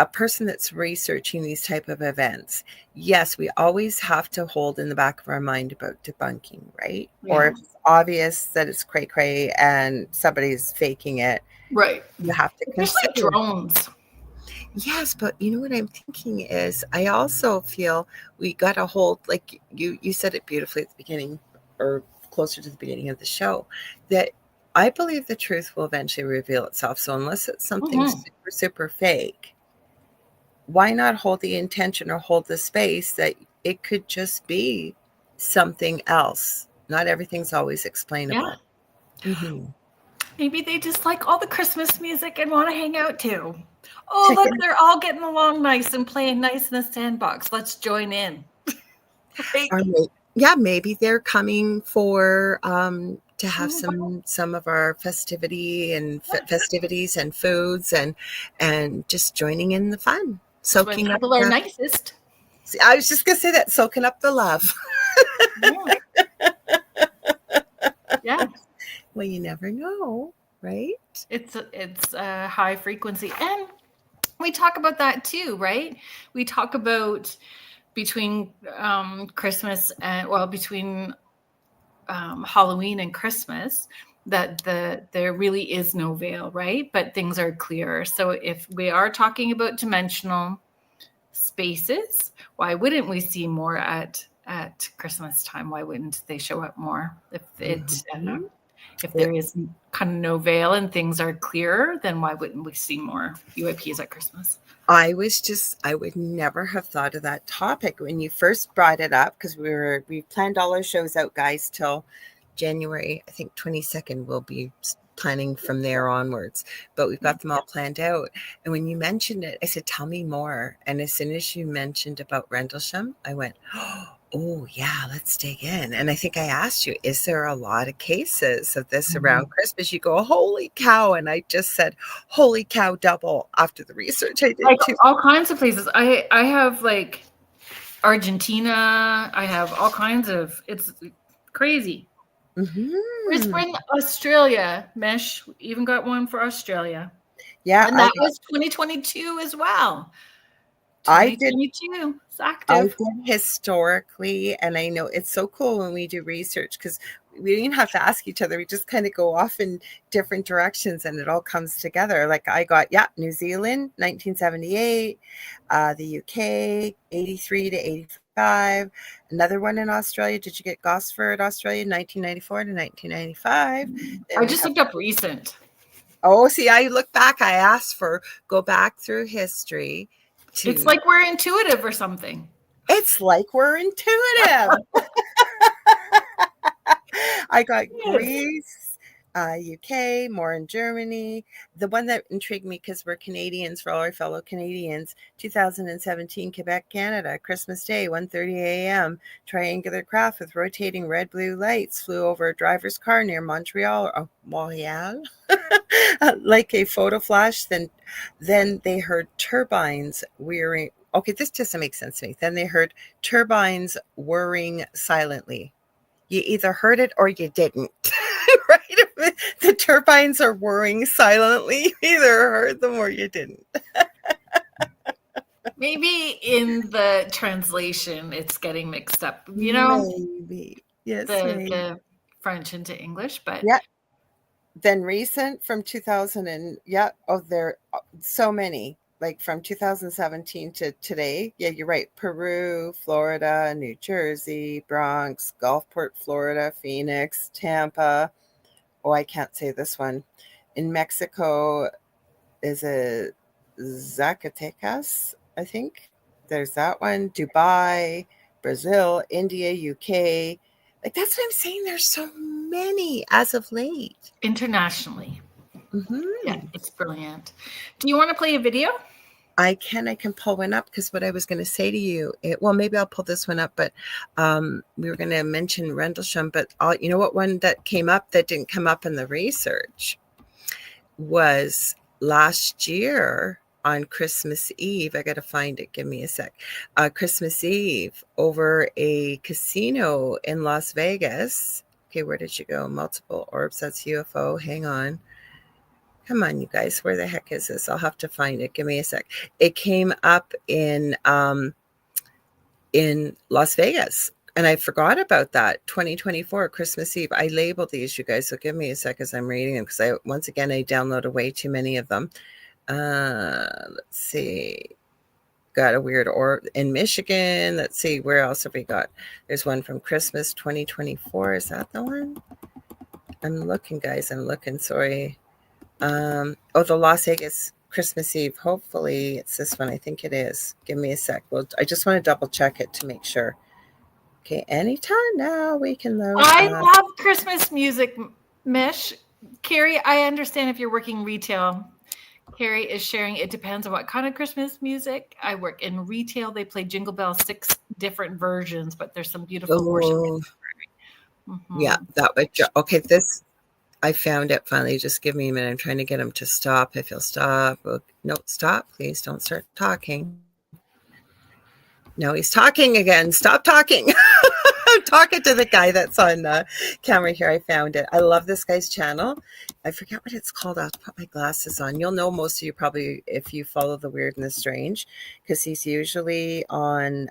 person that's researching these type of events, yes, we always have to hold in the back of our mind about debunking, right? Yeah. Or if it's obvious that it's cray and somebody's faking it, right? You have to Especially consider drones. Yes, but you know what I'm thinking is, I also feel we got to hold, like you said it beautifully at the beginning, or closer to the beginning of the show, that I believe the truth will eventually reveal itself. So unless it's something super, super fake, why not hold the intention or hold the space that it could just be something else? Not everything's always explainable. Yeah. Mm-hmm. Maybe they just like all the Christmas music and want to hang out too. Oh, look, they're all getting along nice and playing nice in the sandbox. Let's join in. Right? Yeah, maybe they're coming for to have some of our festivities and foods, and just joining in the fun, soaking up our nicest. See, I was just gonna say that, soaking up the love. Yeah. Well, you never know, right? It's a high frequency, and we talk about that too, right? We talk about between Christmas and between Halloween and Christmas, that there really is no veil, right? But things are clearer. So if we are talking about dimensional spaces, why wouldn't we see more at Christmas time? Why wouldn't they show up more? If there is kind of no veil and things are clearer, then why wouldn't we see more UAPs at Christmas? I would never have thought of that topic when you first brought it up, because we planned all our shows out, guys, till January, I think 22nd. We'll be planning from there onwards, but we've got them all planned out. And when you mentioned it, I said, tell me more. And as soon as you mentioned about Rendlesham, I went, oh yeah, let's dig in. And I think I asked you, is there a lot of cases of this around Christmas? You go, holy cow. And I just said, holy cow, double, after the research I did too. All kinds of places. I have like Argentina. I have all kinds of, it's crazy. Brisbane, Australia. Mesh even got one for Australia. Yeah. And that was 2022 as well. 2022. It's active. I did historically, and I know it's so cool when we do research, because we didn't have to ask each other. We just kind of go off in different directions and it all comes together. Like I got, New Zealand, 1978, the UK, 83 to 85. Another one in Australia. Did you get Gosford, Australia, 1994 to 1995? I just looked up recent. Oh, see, I look back. I asked for go back through history. It's like we're intuitive or something. It's like we're intuitive. I got Greece, UK, more in Germany. The one that intrigued me, because we're Canadians, for all our fellow Canadians, 2017, Quebec, Canada, Christmas Day, 1:30 a.m. Triangular craft with rotating red-blue lights flew over a driver's car near Montreal, like a photo flash. Then they heard turbines whirring. Okay, this doesn't make sense to me. Then they heard turbines whirring silently. You either heard it or you didn't, right? The turbines are whirring silently. You either heard them or you didn't. Maybe in the translation, it's getting mixed up. You know, maybe. Yes, the French into English, but yeah. Then recent from 2000 and there are so many. Like from 2017 to today. Yeah, you're right. Peru, Florida, New Jersey, Bronx, Gulfport, Florida, Phoenix, Tampa. Oh, I can't say this one. In Mexico, is it Zacatecas, I think. There's that one. Dubai, Brazil, India, UK. Like, that's what I'm saying. There's so many as of late. Internationally. Yeah, it's brilliant. Do you want to play a video? I can pull one up, because what I was going to say to you, well, maybe I'll pull this one up, but we were going to mention Rendlesham, but you know what one that came up that didn't come up in the research was last year on Christmas Eve. I got to find it. Give me a sec. Christmas Eve over a casino in Las Vegas. Okay, where did you go? Multiple orbs. That's UFO. Hang on. Come on, you guys. Where the heck is this? I'll have to find it. Give me a sec. It came up in Las Vegas. And I forgot about that. 2024, Christmas Eve. I labeled these, you guys. So give me a sec as I'm reading them, because I downloaded way too many of them. Let's see. Got a weird orb in Michigan. Let's see. Where else have we got? There's one from Christmas 2024. Is that the one? I'm looking, guys. I'm looking. Sorry. The Las Vegas Christmas Eve. Hopefully it's this one. I think it is. Give me a sec. Well, I just want to double check it to make sure. Okay, anytime now we can load. I love Christmas music, Mish. Carrie, I understand if you're working retail. Carrie is sharing, it depends on what kind of Christmas music. I work in retail. They play Jingle Bell 6 different versions, but there's some beautiful worship. Mm-hmm. Yeah, that would. Okay, this, I found it finally. Just give me a minute. I'm trying to get him to stop. If he'll stop. No, stop. Please don't start talking. No, he's talking again. Stop talking. I'm talking to the guy that's on camera here. I found it. I love this guy's channel. I forget what it's called. I'll put my glasses on. You'll know, most of you probably, if you follow the Weird and the Strange, because he's usually on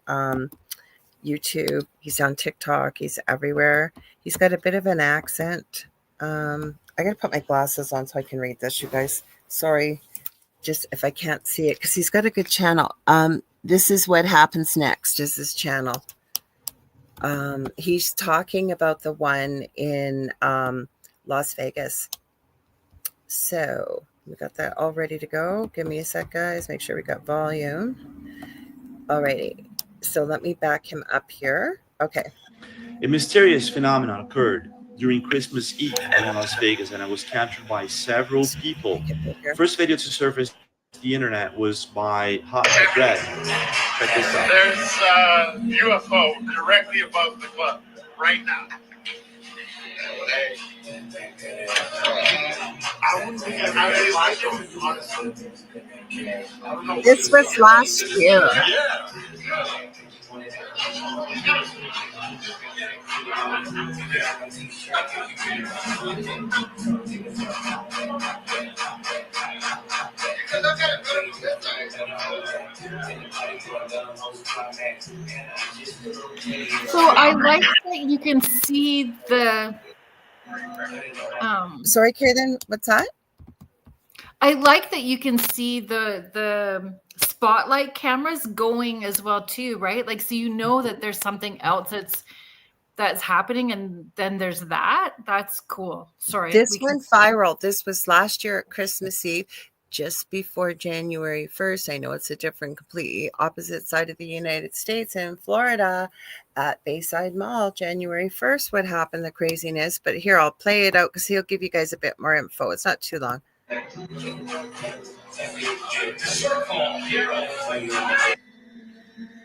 YouTube. He's on TikTok. He's everywhere. He's got a bit of an accent. I got to put my glasses on so I can read this, you guys. Sorry, just if I can't see it, because he's got a good channel. This is what happens next, is his channel. He's talking about the one in Las Vegas. So we got that all ready to go. Give me a sec, guys. Make sure we got volume. Alrighty. So let me back him up here. Okay. A mysterious phenomenon occurred during Christmas Eve in Las Vegas, and it was captured by several people. First video to surface the internet was by Hot Red. Check this out. There's a UFO directly above the club right now. This was last year. So I like that you can see the sorry, Kerrilynn, what's that? I like that you can see the spotlight cameras going as well too, right? Like, so you know that there's something else that's happening, and then there's that. That's cool. Sorry. This went viral. This was last year at Christmas Eve, just before January 1st. I know it's a different, completely opposite side of the United States, in Florida at Bayside Mall, January 1st, what happened, the craziness. But here, I'll play it out because he'll give you guys a bit more info. It's not too long.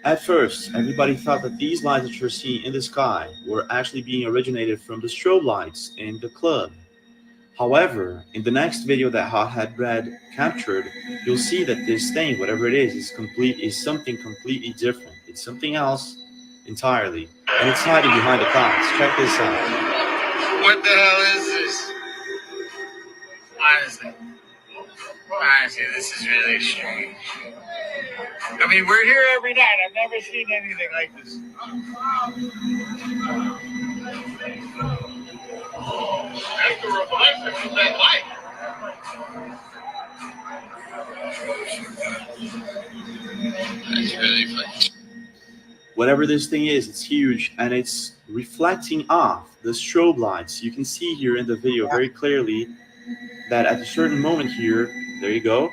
At first, everybody thought that these lights that you're seeing in the sky were actually being originated from the strobe lights in the club. However, in the next video that Hot Red captured, you'll see that this thing, whatever it is something completely different. It's something else entirely, and it's hiding behind the clouds. Check this out. What the hell is this? Honestly, this is really strange. I mean, we're here every night. I've never seen anything like this. That's the reflection of that light. That's really funny. Whatever this thing is, it's huge, and it's reflecting off the strobe lights. You can see here in the video very clearly that at a certain moment here, there you go,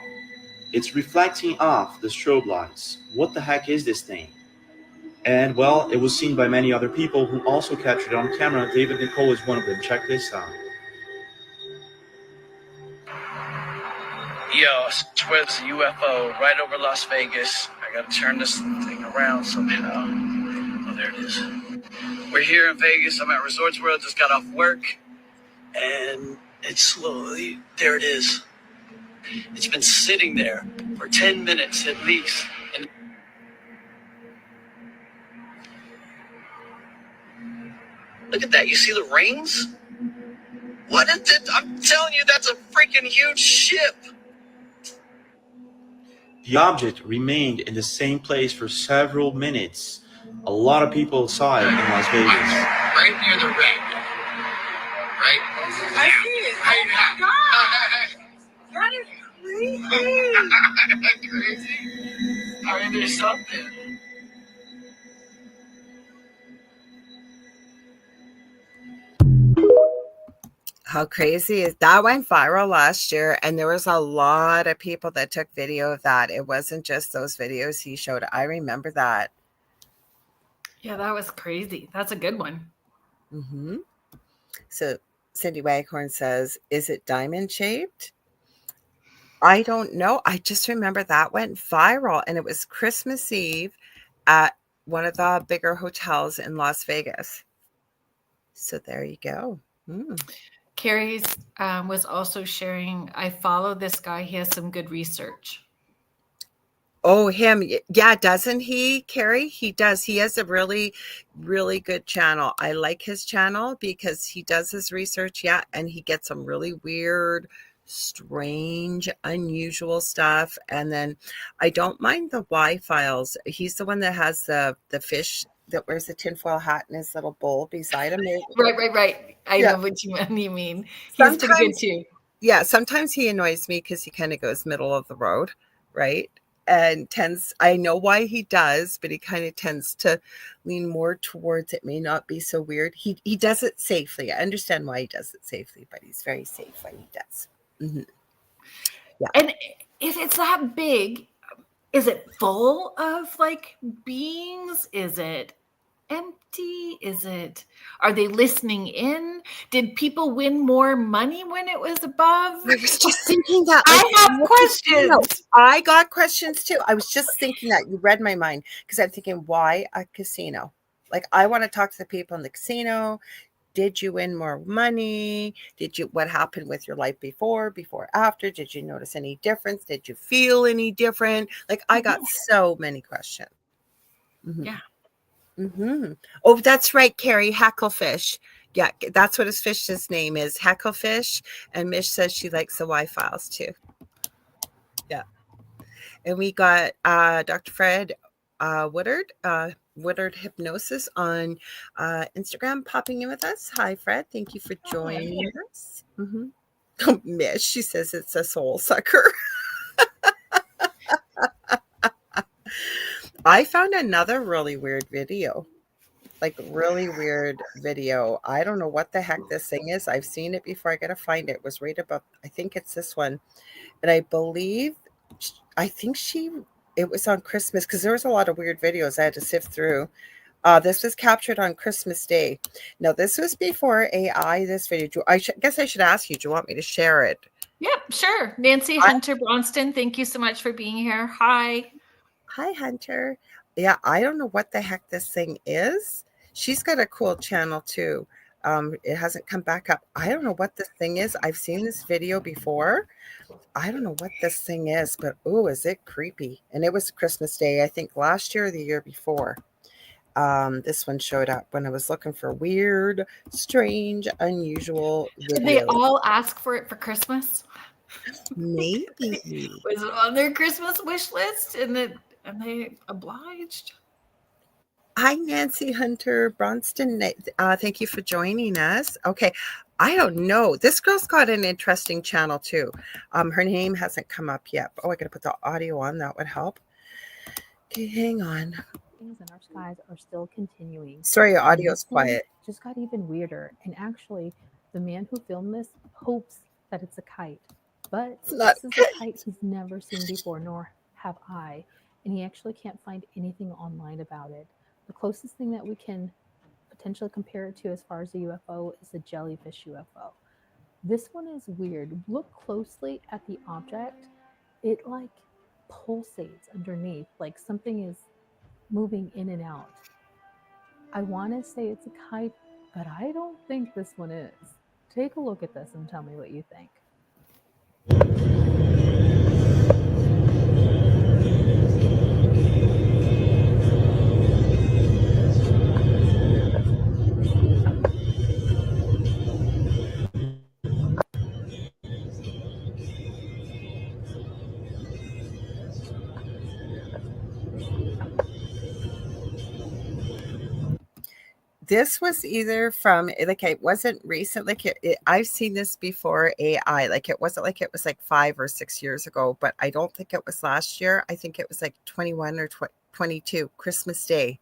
it's reflecting off the strobe lights. What the heck is this thing? And well, it was seen by many other people who also captured it on camera. David Nicole is one of them. Check this out. Yo, I swear there's a UFO right over Las Vegas. I gotta turn this thing around somehow. Oh, there it is. We're here in Vegas. I'm at Resorts World. Just got off work. And it's slowly, there it is. It's been sitting there for 10 minutes at least. And look at that. You see the rings? What is it? I'm telling you, that's a freaking huge ship. The object remained in the same place for several minutes. A lot of people saw it in Las Vegas. Right near the red. Right? I see it. Right now. That is crazy. Isn't that crazy? I mean, there's something. How crazy is that? Went viral last year, and there was a lot of people that took video of that. It wasn't just those videos he showed. I remember that. Yeah, that was crazy. That's a good one. Mm-hmm. So Cindy Waghorn says, is it diamond shaped? I don't know. I just remember that went viral, and it was Christmas Eve at one of the bigger hotels in Las Vegas. So there you go. Carrie's was also sharing, I follow this guy. He has some good research. Oh, him. Yeah, doesn't he, Carrie? He does. He has a really, really good channel. I like his channel because he does his research. Yeah, and he gets some really weird, strange, unusual stuff. And then I don't mind the Y files. He's the one that has the fish that wears a tinfoil hat in his little bowl beside him. Right. I know what you mean. He's pretty good too. Yeah, sometimes he annoys me because he kind of goes middle of the road, right? And I know why he does, but he kind of tends to lean more towards it may not be so weird. He does it safely. I understand why he does it safely, but he's very safe when he does. Mm-hmm. Yeah. And if it's that big, is it full of like beings? Is it empty? Are they listening in? Did people win more money when it was above? I was just thinking that. I have questions. I got questions too. I was just thinking that. You read my mind because I'm thinking, why a casino? Like, I want to talk to the people in the casino. Did you win more money? What happened with your life before, after? Did you notice any difference? Did you feel any different? Like, I got so many questions. Mm-hmm. Yeah. Mm-hmm. Oh, that's right, Carrie. Hecklefish. Yeah, that's what his fish's name is, Hecklefish. And Mish says she likes the Y files too. Yeah. And we got Dr. Fred Woodard, Woodard Hypnosis on Instagram, popping in with us. Hi, Fred. Thank you for joining us. Mm-hmm. Oh, Mish, she says it's a soul sucker. I found another really weird video. I don't know what the heck this thing is. I've seen it before. I got to find it. It was right above. I think it's this one. And it was on Christmas because there was a lot of weird videos I had to sift through. This was captured on Christmas Day. Now, this was before AI, this video. I guess I should ask you, do you want me to share it? Yep, sure. Nancy Hunter Bronston, thank you so much for being here. Hi, Hunter. Yeah, I don't know what the heck this thing is. She's got a cool channel too. It hasn't come back up. I don't know what this thing is. I've seen this video before. I don't know what this thing is, but is it creepy? And it was Christmas Day, I think last year or the year before. This one showed up when I was looking for weird, strange, unusual videos. Did they all ask for it for Christmas? Maybe. Was it on their Christmas wish list and they obliged? Hi, Nancy Hunter Bronston. Thank you for joining us. Okay. I don't know. This girl's got an interesting channel too. Her name hasn't come up yet. I got to put the audio on. That would help. Okay, hang on. Things in our skies are still continuing. Sorry, your audio's quiet. Just got even weirder. And actually, the man who filmed this hopes that it's a kite. But this is a kite he's never seen before, nor have I. And he actually can't find anything online about it. The closest thing that we can potentially compare it to as far as a UFO is a jellyfish UFO. This one is weird. Look closely at the object. it like pulsates underneath, like something is moving in and out. I want to say it's a kite, but I don't think this one is. Take a look at this and tell me what you think. This was either from, like, it wasn't recent, like I've seen this before AI, like it wasn't like it was like 5 or 6 years ago, but I don't think it was last year. I think it was like 21 or 22, Christmas Day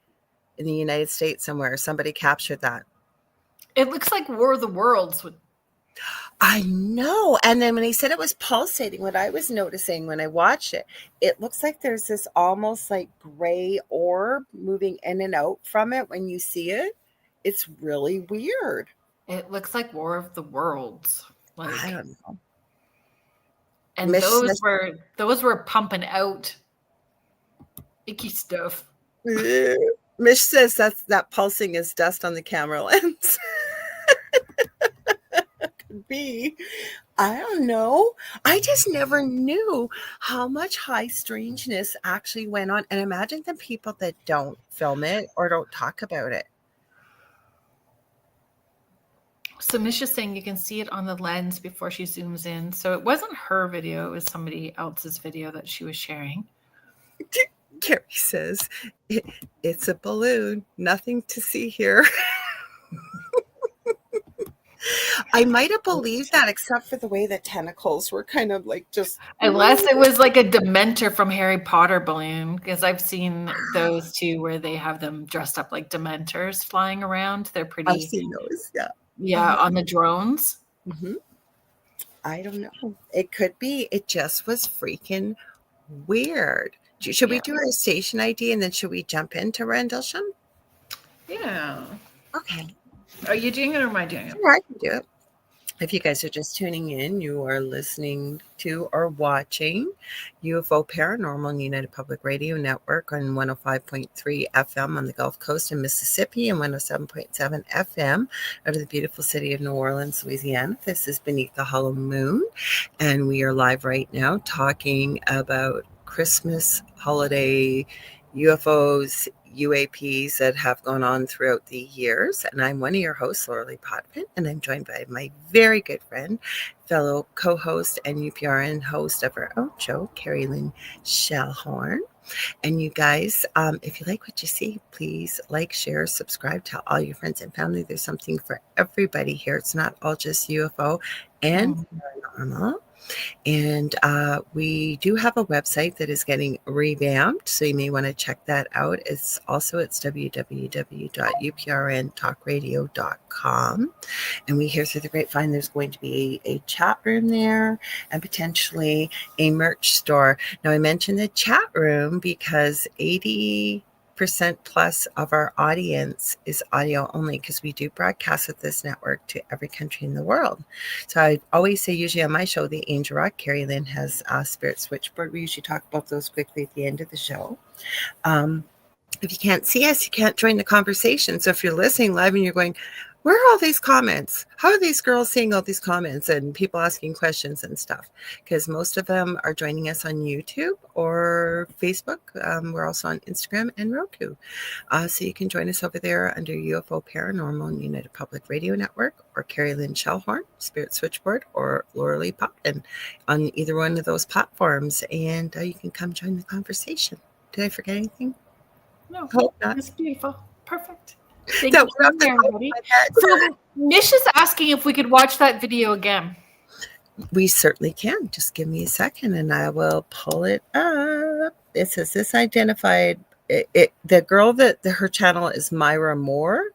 in the United States somewhere. Somebody captured that. It looks like War of the Worlds. I know. And then when he said it was pulsating, what I was noticing when I watched it, it looks like there's this almost like gray orb moving in and out from it when you see it. It's really weird. It looks like War of the Worlds. Like, I don't know. And those were pumping out icky stuff. Mish says that pulsing is dust on the camera lens. Could be. I don't know. I just never knew how much high strangeness actually went on. And imagine the people that don't film it or don't talk about it. So Misha's saying you can see it on the lens before she zooms in. So it wasn't her video, it was somebody else's video that she was sharing. Carrie says, it's a balloon. Nothing to see here. I might have believed that, except for the way the tentacles were kind of like just... Unless it was like a Dementor from Harry Potter balloon, because I've seen those too where they have them dressed up like Dementors flying around. They're pretty... I've seen those, yeah. Yeah, on the drones. Mm-hmm. I don't know. It could be. It just was freaking weird. Should we do our station ID and then should we jump into Rendlesham? Yeah. Okay. Are you doing it or am I doing it? Sure, I can do it. If you guys are just tuning in, you are listening to or watching UFO Paranormal and United Public Radio Network on 105.3 FM on the Gulf Coast in Mississippi and 107.7 FM out of the beautiful city of New Orleans, Louisiana. This is Beneath the Hollow Moon, and we are live right now talking about Christmas holiday UFOs, UAPs that have gone on throughout the years. And I'm one of your hosts, Lorilei Potvin, and I'm joined by my very good friend, fellow co-host and UPRN host of our own show, Kerrilynn Shellhorn. And you guys, if you like what you see, please like, share, subscribe, tell all your friends and family. There's something for everybody here. It's not all just UFO and paranormal. And we do have a website that is getting revamped, so you may want to check that out. It's www.uprntalkradio.com. And we hear through the grapevine there's going to be a chat room there and potentially a merch store. Now, I mentioned the chat room because 80% plus of our audience is audio only, because we do broadcast with this network to every country in the world. So I always say, usually on my show, the Angel Rock, Kerrilynn has a Spirit Switchboard. We usually talk about those quickly at the end of the show. If you can't see us, you can't join the conversation. So if you're listening live and you're going, where are all these comments? How are these girls seeing all these comments and people asking questions and stuff? Because most of them are joining us on YouTube or Facebook. We're also on Instagram and Roku. So you can join us over there under UFO Paranormal and United Public Radio Network, or Kerrilynn Shellhorn, Spirit Switchboard, or Lorilei Potvin on either one of those platforms. And you can come join the conversation. Did I forget anything? No, hope not. That's beautiful. Perfect. Thank you for being there, everybody. So Mish is asking if we could watch that video again. We certainly can. Just give me a second and I will pull it up. It says this identified. The girl that her channel is Myra Moore.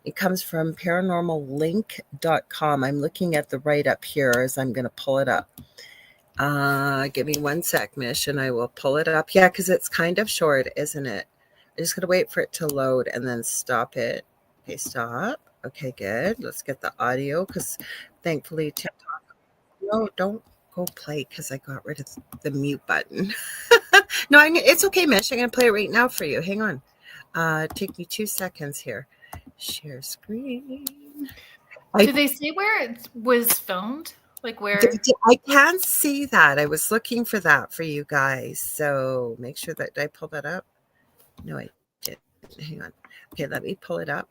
It comes from paranormallink.com. I'm looking at the write up here as I'm going to pull it up. Give me one sec, Mish, and I will pull it up. Yeah, because it's kind of short, isn't it? I just got to wait for it to load and then stop it. Okay, stop. Okay, good. Let's get the audio because thankfully TikTok. No, don't go play because I got rid of the mute button. No, it's okay, Mish. I'm going to play it right now for you. Hang on. Take me 2 seconds here. Share screen. Do they say where it was filmed? Like where? I can't see that. I was looking for that for you guys. So make sure that I pull that up. No, I didn't. Hang on. Okay, let me pull it up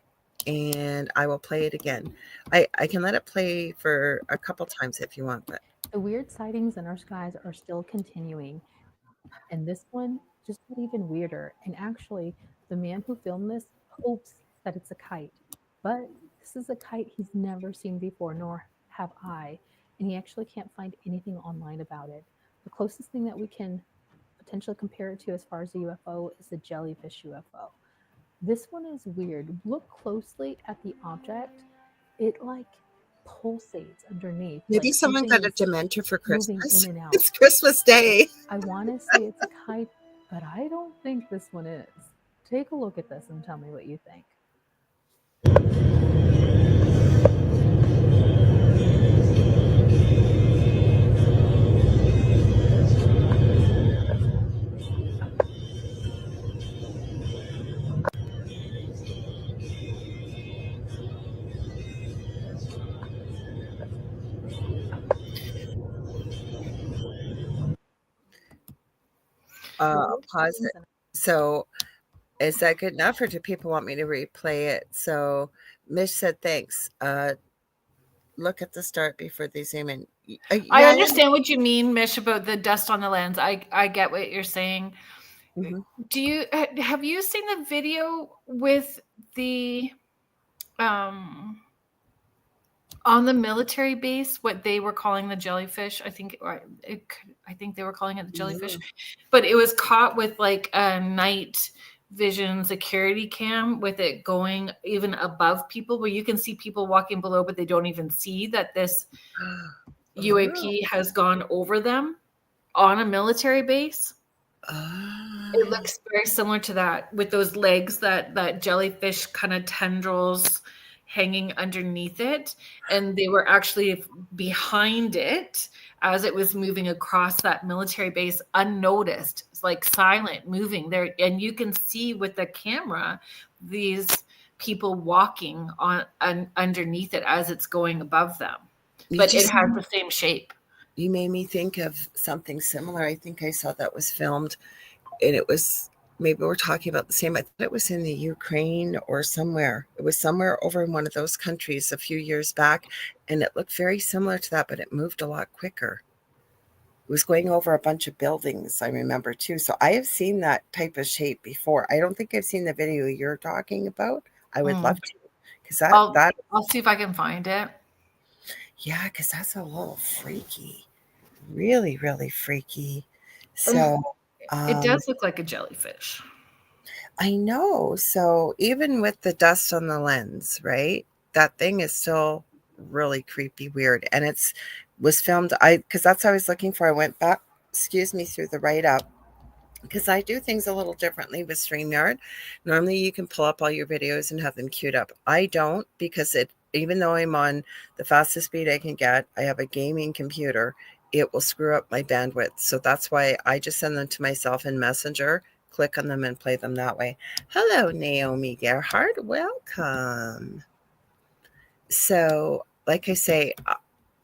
and I will play it again. I can let it play for a couple times if you want, but the weird sightings in our skies are still continuing. And this one just got even weirder. And actually, the man who filmed this hopes that it's a kite. But this is a kite he's never seen before, nor have I. And he actually can't find anything online about it. The closest thing that we can potentially compare it to as far as a UFO is the jellyfish UFO. This one is weird. Look closely at the object. It like pulsates underneath. Maybe like someone got a Dementor for Christmas. In and out. It's Christmas Day. I want to say it's a kite, but I don't think this one is. Take a look at this and tell me what you think. Pause it. So is that good enough or do people want me to replay it? So Mish said thanks. Look at the start before they zoom in. I understand what you mean, Mish, about the dust on the lens. I get what you're saying. Mm-hmm. Have you seen the video with the on the military base, what they were calling the jellyfish? I think they were calling it the jellyfish, but it was caught with like a night vision security cam with it going even above people, where you can see people walking below, but they don't even see that this UAP has gone over them on a military base. It looks very similar to that, with those legs, that jellyfish kind of tendrils hanging underneath it, and they were actually behind it as it was moving across that military base unnoticed. It's like silent, moving there, and you can see with the camera these people walking on underneath it as it's going above them, but it has the same shape. You made me think of something similar. I think I saw that was filmed, and it was, maybe we're talking about the same. I thought it was in the Ukraine or somewhere. It was somewhere over in one of those countries a few years back, and it looked very similar to that, but it moved a lot quicker. It was going over a bunch of buildings, I remember too. So I have seen that type of shape before. I don't think I've seen the video you're talking about. I would love to, because I'll see if I can find it. Yeah, because that's a little freaky. Really, really freaky. So it does look like a jellyfish. I know. So even with the dust on the lens, right? That thing is still really creepy, weird. And was filmed. Because that's what I was looking for. I went back, through the write-up, because I do things a little differently with StreamYard. Normally you can pull up all your videos and have them queued up. I don't, because even though I'm on the fastest speed I can get, I have a gaming computer, it will screw up my bandwidth. So that's why I just send them to myself in Messenger, click on them and play them that way. Hello, Naomi Gerhardt. Welcome. So like I say,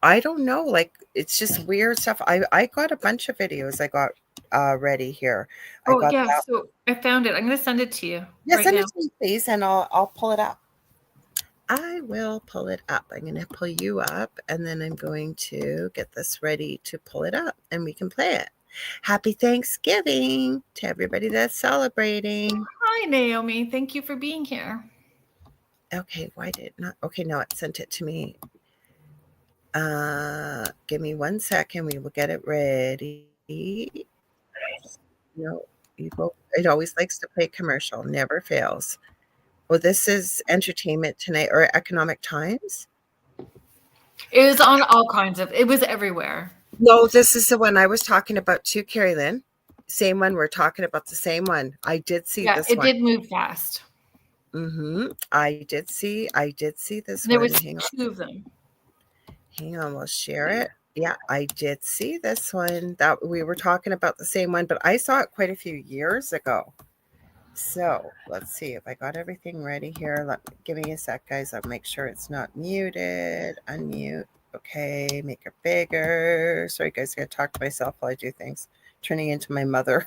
I don't know. Like, it's just weird stuff. I got a bunch of videos I got ready here. So I found it. I'm going to send it to you. Yeah, send it to me, please, and I'll pull it up. I will pull it up. I'm going to pull you up, and then I'm going to get this ready to pull it up, and we can play it. Happy Thanksgiving to everybody that's celebrating. Hi, Naomi. Thank you for being here. Okay, why did it not? Okay, no, it sent it to me. Give me 1 second. We will get it ready. No, it always likes to play commercial. Never fails. Well, this is Entertainment Tonight or Economic Times. It was on all kinds of. It was everywhere. No, this is the one I was talking about too, Kerrilynn. Same one. We're talking about the same one. I did see this one. Yeah, it did move fast. Mm-hmm. I did see this one. There was two of them. Hang on, we'll share it. Yeah, I did see this one. That we were talking about the same one, but I saw it quite a few years ago. So let's see if I got everything ready here. Give me a sec, guys. I'll make sure it's not muted. Unmute. Okay, make it bigger. Sorry, guys, I gotta talk to myself while I do things. Turning into my mother.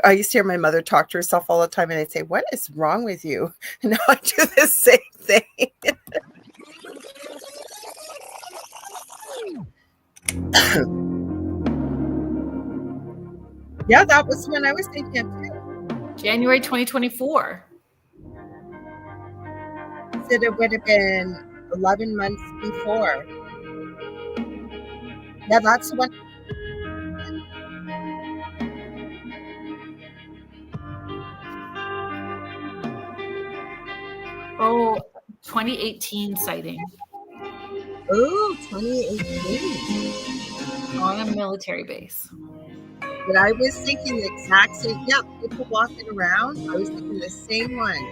I used to hear my mother talk to herself all the time, and I'd say, "What is wrong with you?" And now I do the same thing. Yeah, that was when I was thinking of too. January 2024. Said it would have been 11 months before. Yeah, that's the one. Oh, 2018 sighting. Oh, 2018. On a military base. But I was thinking the exact same. Yeah, people walking around. I was thinking the same one.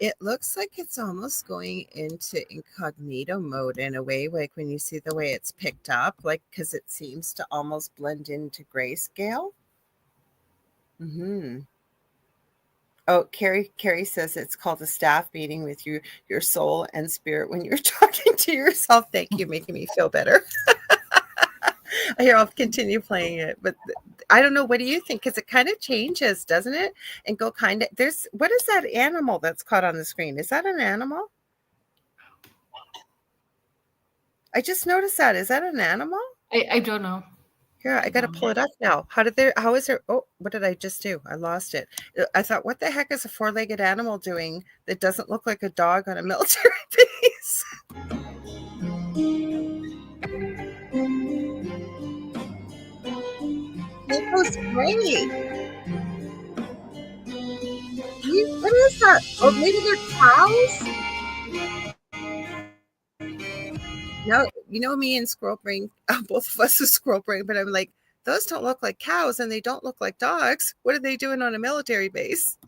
It looks like it's almost going into incognito mode in a way, like when you see the way it's picked up, like because it seems to almost blend into grayscale. Oh, Carrie says it's called a staff meeting with your soul and spirit when you're talking to yourself. Thank you, making me feel better. Here, I'll continue playing it, but I don't know. What do you think? Because it kind of changes, doesn't it? And go kind of. What is that animal that's caught on the screen? Is that an animal? I just noticed that. Is that an animal? I don't know. Here, I got to pull it up now. How is there? Oh, what did I just do? I lost it. I thought, what the heck is a four-legged animal doing that doesn't look like a dog on a military base? It goes great. What is that? Oh, maybe they're cows? No, you know me and Squirrel Brain, both of us are Squirrel Brain, but I'm like, those don't look like cows and they don't look like dogs. What are they doing on a military base?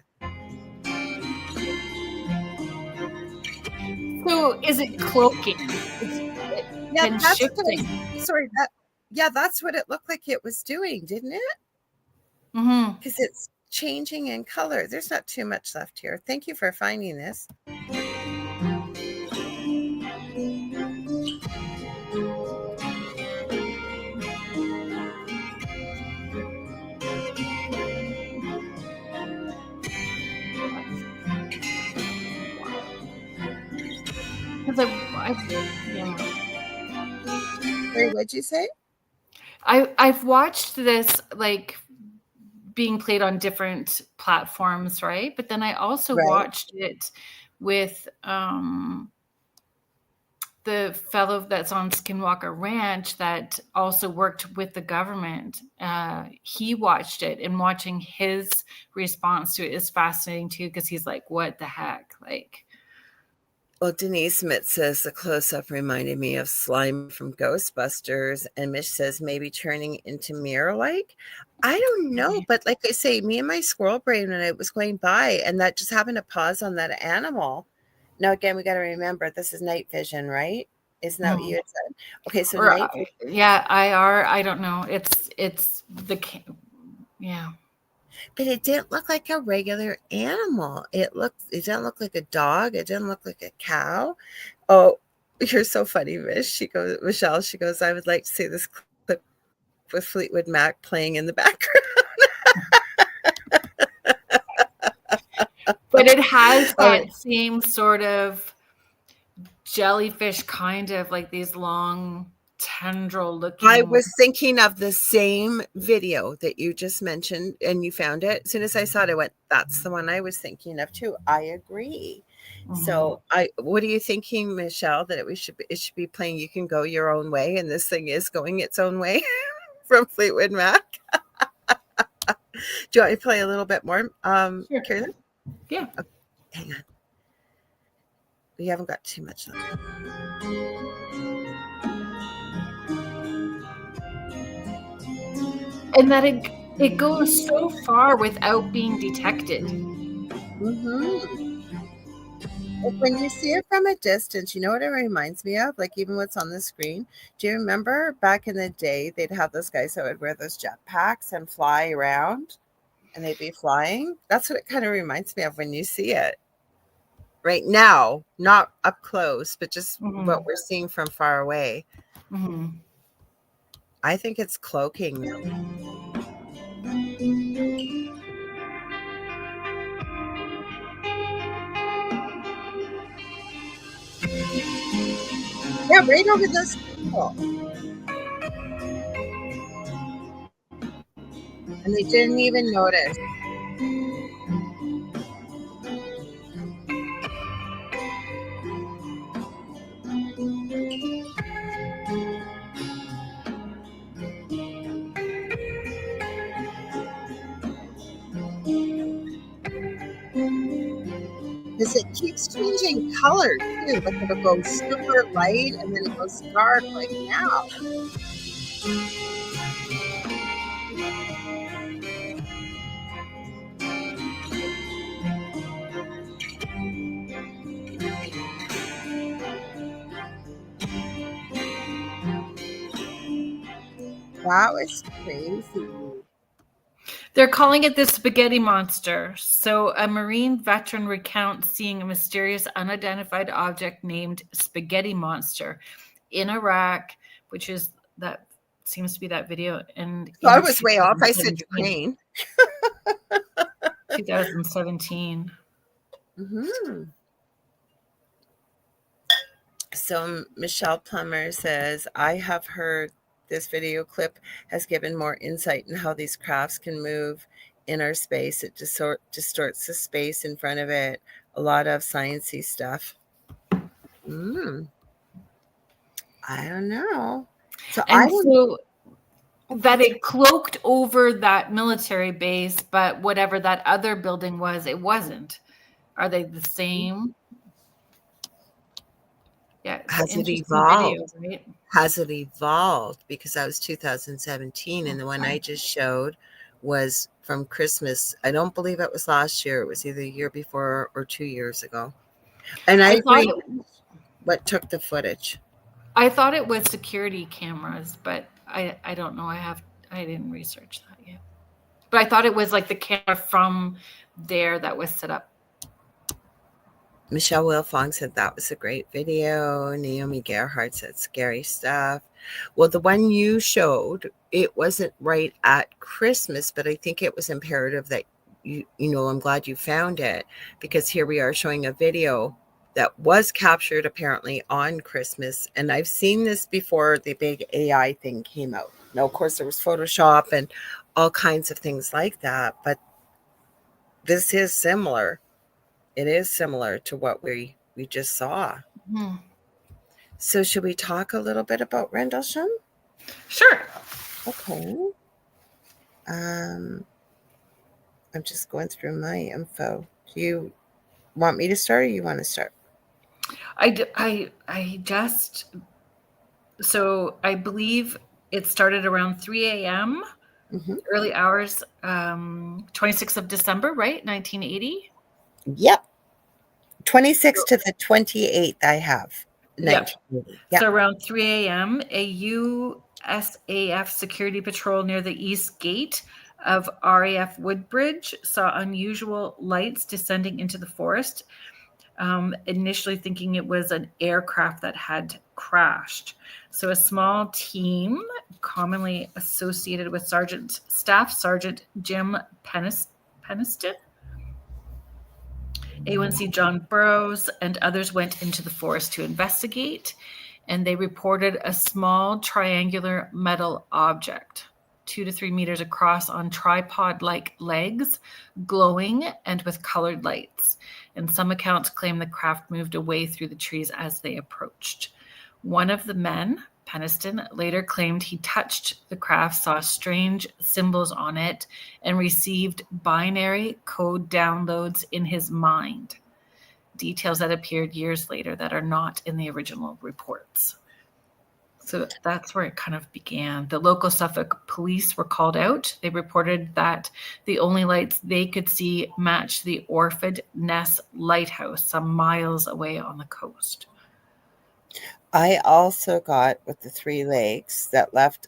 So is it cloaking? Yeah, that's shifting. That's what it looked like it was doing, didn't it? Because it's changing in color. There's not too much left here. Thank you for finding this. Wait, what'd you say? I've watched this like being played on different platforms, right? But then I also watched it with the fellow that's on Skinwalker Ranch that also worked with the government. He watched it, and watching his response to it is fascinating too, because he's like, what the heck? Like, well, Denise Smith says the close-up reminded me of slime from Ghostbusters, and Mish says maybe turning into mirror-like. I don't know, but like I say, me and my Squirrel Brain, when I was going by, and that just happened to pause on that animal. Now, again, we got to remember this is night vision, right? Isn't that what you had said? Okay, so night vision. Yeah, IR. I don't know. It's yeah. But it didn't look like a regular animal. It didn't look like a dog. It didn't look like a cow. Oh, you're so funny, Michelle. She goes, I would like to see this clip with Fleetwood Mac playing in the background. But it has that same sort of jellyfish, kind of like these long tendril looking. I was thinking of the same video that you just mentioned, and you found it. As soon as I saw it, I went, that's the one I was thinking of too. I agree. So what are you thinking, Michelle, that it should be playing You Can Go Your Own Way, and this thing is going its own way from Fleetwood Mac? Do you want me to play a little bit more, Sure. Kerrilynn? Yeah. Okay, hang on. We haven't got too much left. And that it goes so far without being detected. Like when you see it from a distance, you know what it reminds me of? Like even what's on the screen. Do you remember back in the day, they'd have those guys that would wear those jetpacks and fly around, and they'd be flying? That's what it kind of reminds me of when you see it. Right now, not up close, but just what we're seeing from far away. I think it's cloaking. Yeah, right over this people. And they didn't even notice. Because it keeps changing color too. Like it'll go super light and then it goes dark like now. That was crazy. They're calling it the spaghetti monster. So a Marine veteran recounts seeing a mysterious unidentified object named spaghetti monster in Iraq, which is that seems to be that video. And so I was way off. I said Ukraine. 2017. So Michelle Plummer says, I have heard this video clip has given more insight in how these crafts can move in our space. It distorts the space in front of it. A lot of sciencey stuff. I don't know. So that it cloaked over that military base, but whatever that other building was, it wasn't. Are they the same? Yeah. Has it evolved? Video, right? Has it evolved? Because that was 2017, and the one I just showed was from Christmas. I don't believe it was last year. It was either a year before or 2 years ago. And I agree. What took the footage? I thought it was security cameras, but I don't know. I didn't research that yet. But I thought it was like the camera from there that was set up. Michelle Wilfong said that was a great video. Naomi Gerhardt said scary stuff. Well, the one you showed, it wasn't right at Christmas, but I think it was imperative that you know, I'm glad you found it, because here we are showing a video that was captured apparently on Christmas. And I've seen this before the big AI thing came out. Now, of course, there was Photoshop and all kinds of things like that, but this is similar. It is similar to what we just saw. So should we talk a little bit about Rendlesham? Sure. Okay. I'm just going through my info. Do you want me to start, or you want to start? So I believe it started around 3 a.m. Early hours, 26th of December, right? 1980. Yep. 26th to the 28th I have. Yep. So around 3 a.m., a USAF security patrol near the east gate of RAF Woodbridge saw unusual lights descending into the forest, initially thinking it was an aircraft that had crashed. So a small team, commonly associated with Staff Sergeant Jim Peniston, A1C John Burroughs, and others went into the forest to investigate, and they reported a small triangular metal object, 2 to 3 meters across, on tripod-like legs, glowing and with colored lights. And some accounts claim the craft moved away through the trees as they approached. One of the men Peniston later claimed he touched the craft, saw strange symbols on it, and received binary code downloads in his mind. Details that appeared years later that are not in the original reports. So that's where it kind of began. The local Suffolk police were called out. They reported that the only lights they could see matched the Orford Ness Lighthouse some miles away on the coast. I also got with the 3 lakes that left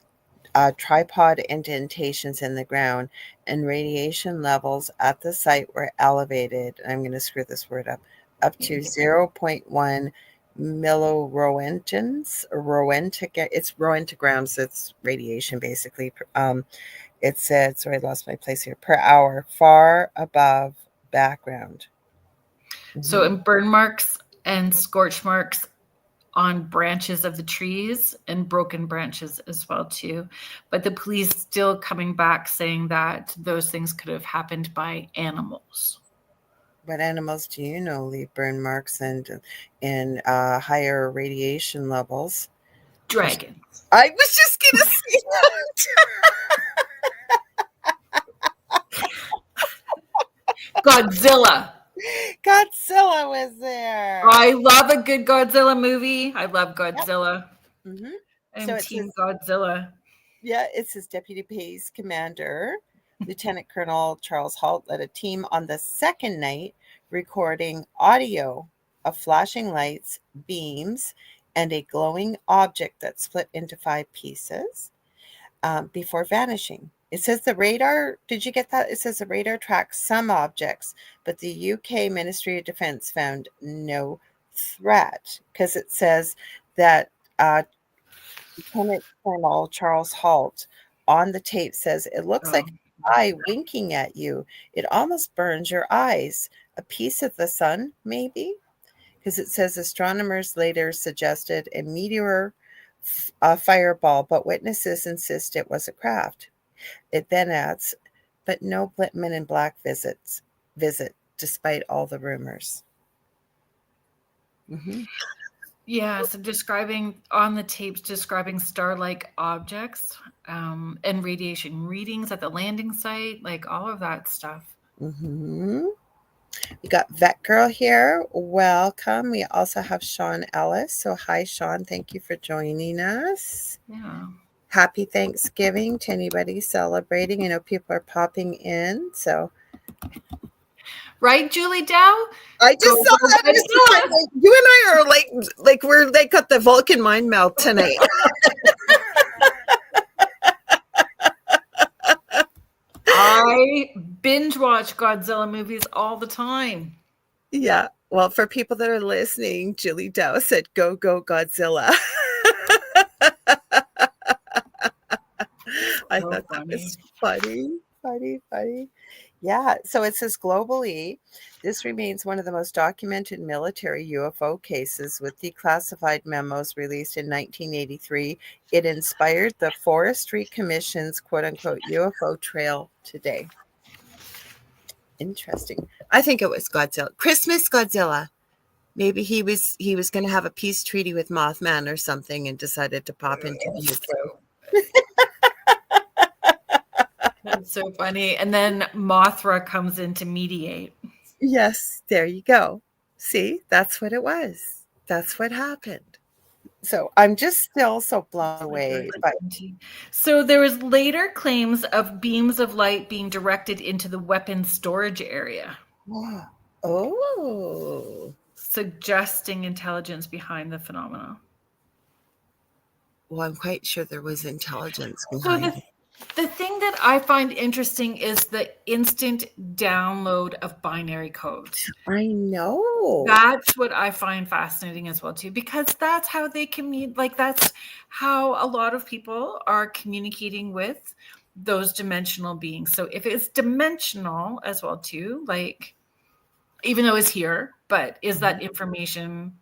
tripod indentations in the ground, and radiation levels at the site were elevated. I'm going to screw this word up to 0.1 milliroentgens. It's roentgrams. It's radiation, basically. It said, sorry, I lost my place here, per hour, far above background. So in burn marks and scorch marks on branches of the trees and broken branches as well too. But the police still coming back saying that those things could have happened by animals. What animals do you know leave burn marks and higher radiation levels? Dragons. I was just going to say that. Godzilla. Godzilla was there. I love a good Godzilla movie. I love Godzilla. Yep. Mm-hmm. I'm Team Godzilla. Yeah, it's his deputy police commander, Lieutenant Colonel Charles Halt, led a team on the second night recording audio of flashing lights, beams, and a glowing object that split into 5 pieces before vanishing. It says the radar, did you get that? It says the radar tracks some objects, but the UK Ministry of Defence found no threat, because it says that Lieutenant Colonel Charles Halt on the tape says, it looks like an eye winking at you. It almost burns your eyes. A piece of the sun, maybe? Because it says astronomers later suggested a meteor, a fireball, but witnesses insist it was a craft. It then adds, but no Blitman in black visit, despite all the rumors. Mm-hmm. Yeah, so describing on the tapes, describing star-like objects and radiation readings at the landing site, like all of that stuff. Mm-hmm. We got Vet Girl here. Welcome. We also have Sean Ellis. So hi, Sean. Thank you for joining us. Yeah. Happy Thanksgiving to anybody celebrating. I know people are popping in. So, right, Julie Dow? I just saw that. You and I are like we're like got the Vulcan mind melt tonight. I binge watch Godzilla movies all the time. Yeah. Well, for people that are listening, Julie Dow said, "Go, go, Godzilla." I thought that was funny. Yeah. So it says globally, this remains one of the most documented military UFO cases, with declassified memos released in 1983. It inspired the Forestry Commission's quote-unquote UFO trail today. Interesting. I think it was Godzilla. Christmas Godzilla. Maybe he was going to have a peace treaty with Mothman or something and decided to pop into the UFO. That's so funny. And then Mothra comes in to mediate. Yes, there you go. See, that's what it was. That's what happened. So I'm just still so blown away. So there was later claims of beams of light being directed into the weapons storage area. Oh. Suggesting intelligence behind the phenomena. Well, I'm quite sure there was intelligence behind it. The thing that I find interesting is the instant download of binary codes. I know. That's what I find fascinating as well, too, because that's how they communicate. Like, that's how a lot of people are communicating with those dimensional beings. So if it's dimensional as well, too, like, even though it's here, but is that information,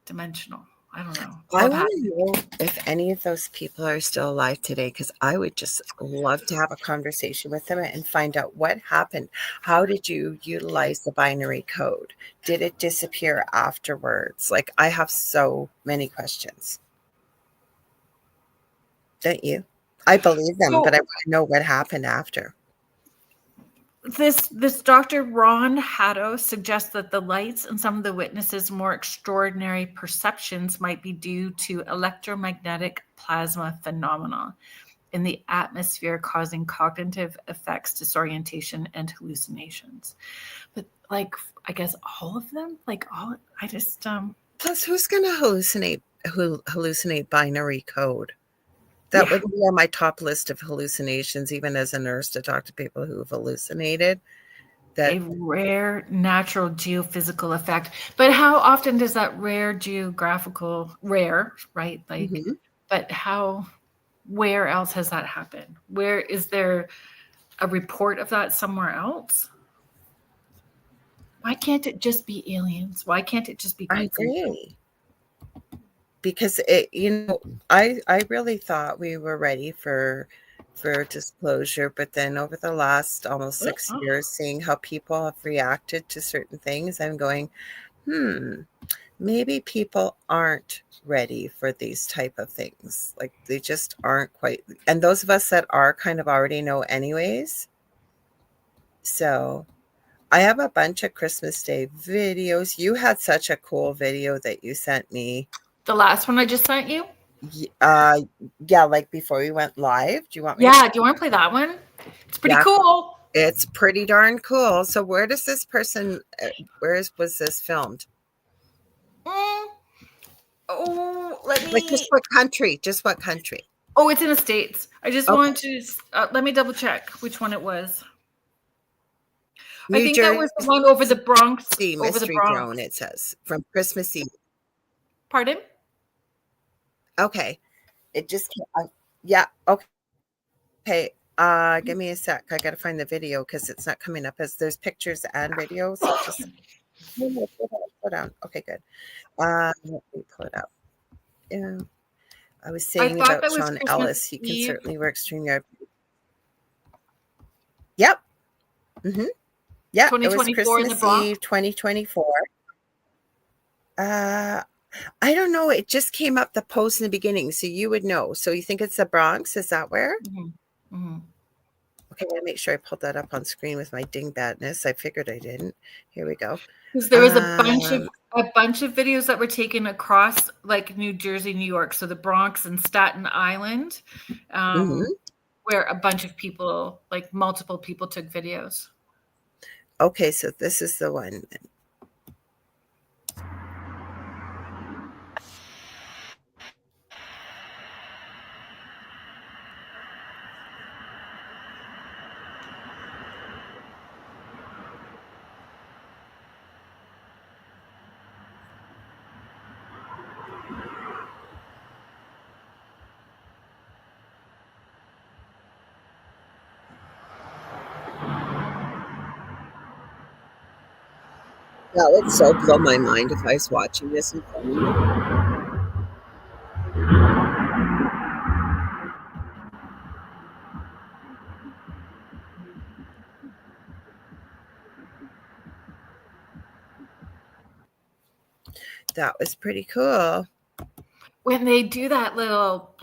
dimensional? I don't know. I want to know if any of those people are still alive today, because I would just love to have a conversation with them and find out what happened. How did you utilize the binary code? Did it disappear afterwards? Like, I have so many questions. Don't you? I believe them, So- but I want to know what happened after. This Dr. Ron Haddo suggests that the lights and some of the witnesses' more extraordinary perceptions might be due to electromagnetic plasma phenomena in the atmosphere causing cognitive effects, disorientation, and hallucinations. But like, I guess all of them, like all, I just Plus, who's going to hallucinate binary code? That Yeah. would be on my top list of hallucinations, even as a nurse, to talk to people who've hallucinated. That a rare natural geophysical effect. But how often does that rare geographical rare, right? Like, but how, where else has that happened? Where is there a report of that somewhere else? Why can't it just be aliens? Why can't it just be I kids? agree. Because it, I really thought we were ready for disclosure, but then over the last almost 6 years, seeing how people have reacted to certain things, I'm going, maybe people aren't ready for these type of things. Like, they just aren't quite. And those of us that are kind of already know anyways. So I have a bunch of Christmas Day videos. You had such a cool video that you sent me. The last one I just sent you? Yeah, like before we went live. Do you want me? Yeah, do you want to play that one? It's pretty cool. It's pretty darn cool. So where does this person, was this filmed? Oh, let me. Like, just what country? Just what country? Oh, it's in the States. I just wanted to, let me double check which one it was. New I think Jersey, that was the one over the Bronx. Over the mystery Bronx. drone, it says, from Christmas Eve. Pardon? Okay. It just came, yeah, okay. Okay. Give me a sec. I gotta find the video because it's not coming up as there's pictures and videos. So just slow down. Okay, good. Let me pull it up. Yeah. I was saying about Sean Ellis. He can certainly work StreamYard. Yep. Yeah, it was Christmas Eve 2024. I don't know. It just came up the post in the beginning, so you would know. So you think it's the Bronx? Is that where? Okay, I'm gonna make sure I pulled that up on screen with my dingbadness. I figured I didn't. Here we go. Because there was a bunch of videos that were taken across like New Jersey, New York, so the Bronx and Staten Island, where a bunch of people, like multiple people, took videos. Okay, so this is the one. That would so blow my mind if I was watching this in front of you. That was pretty cool. When they do that little,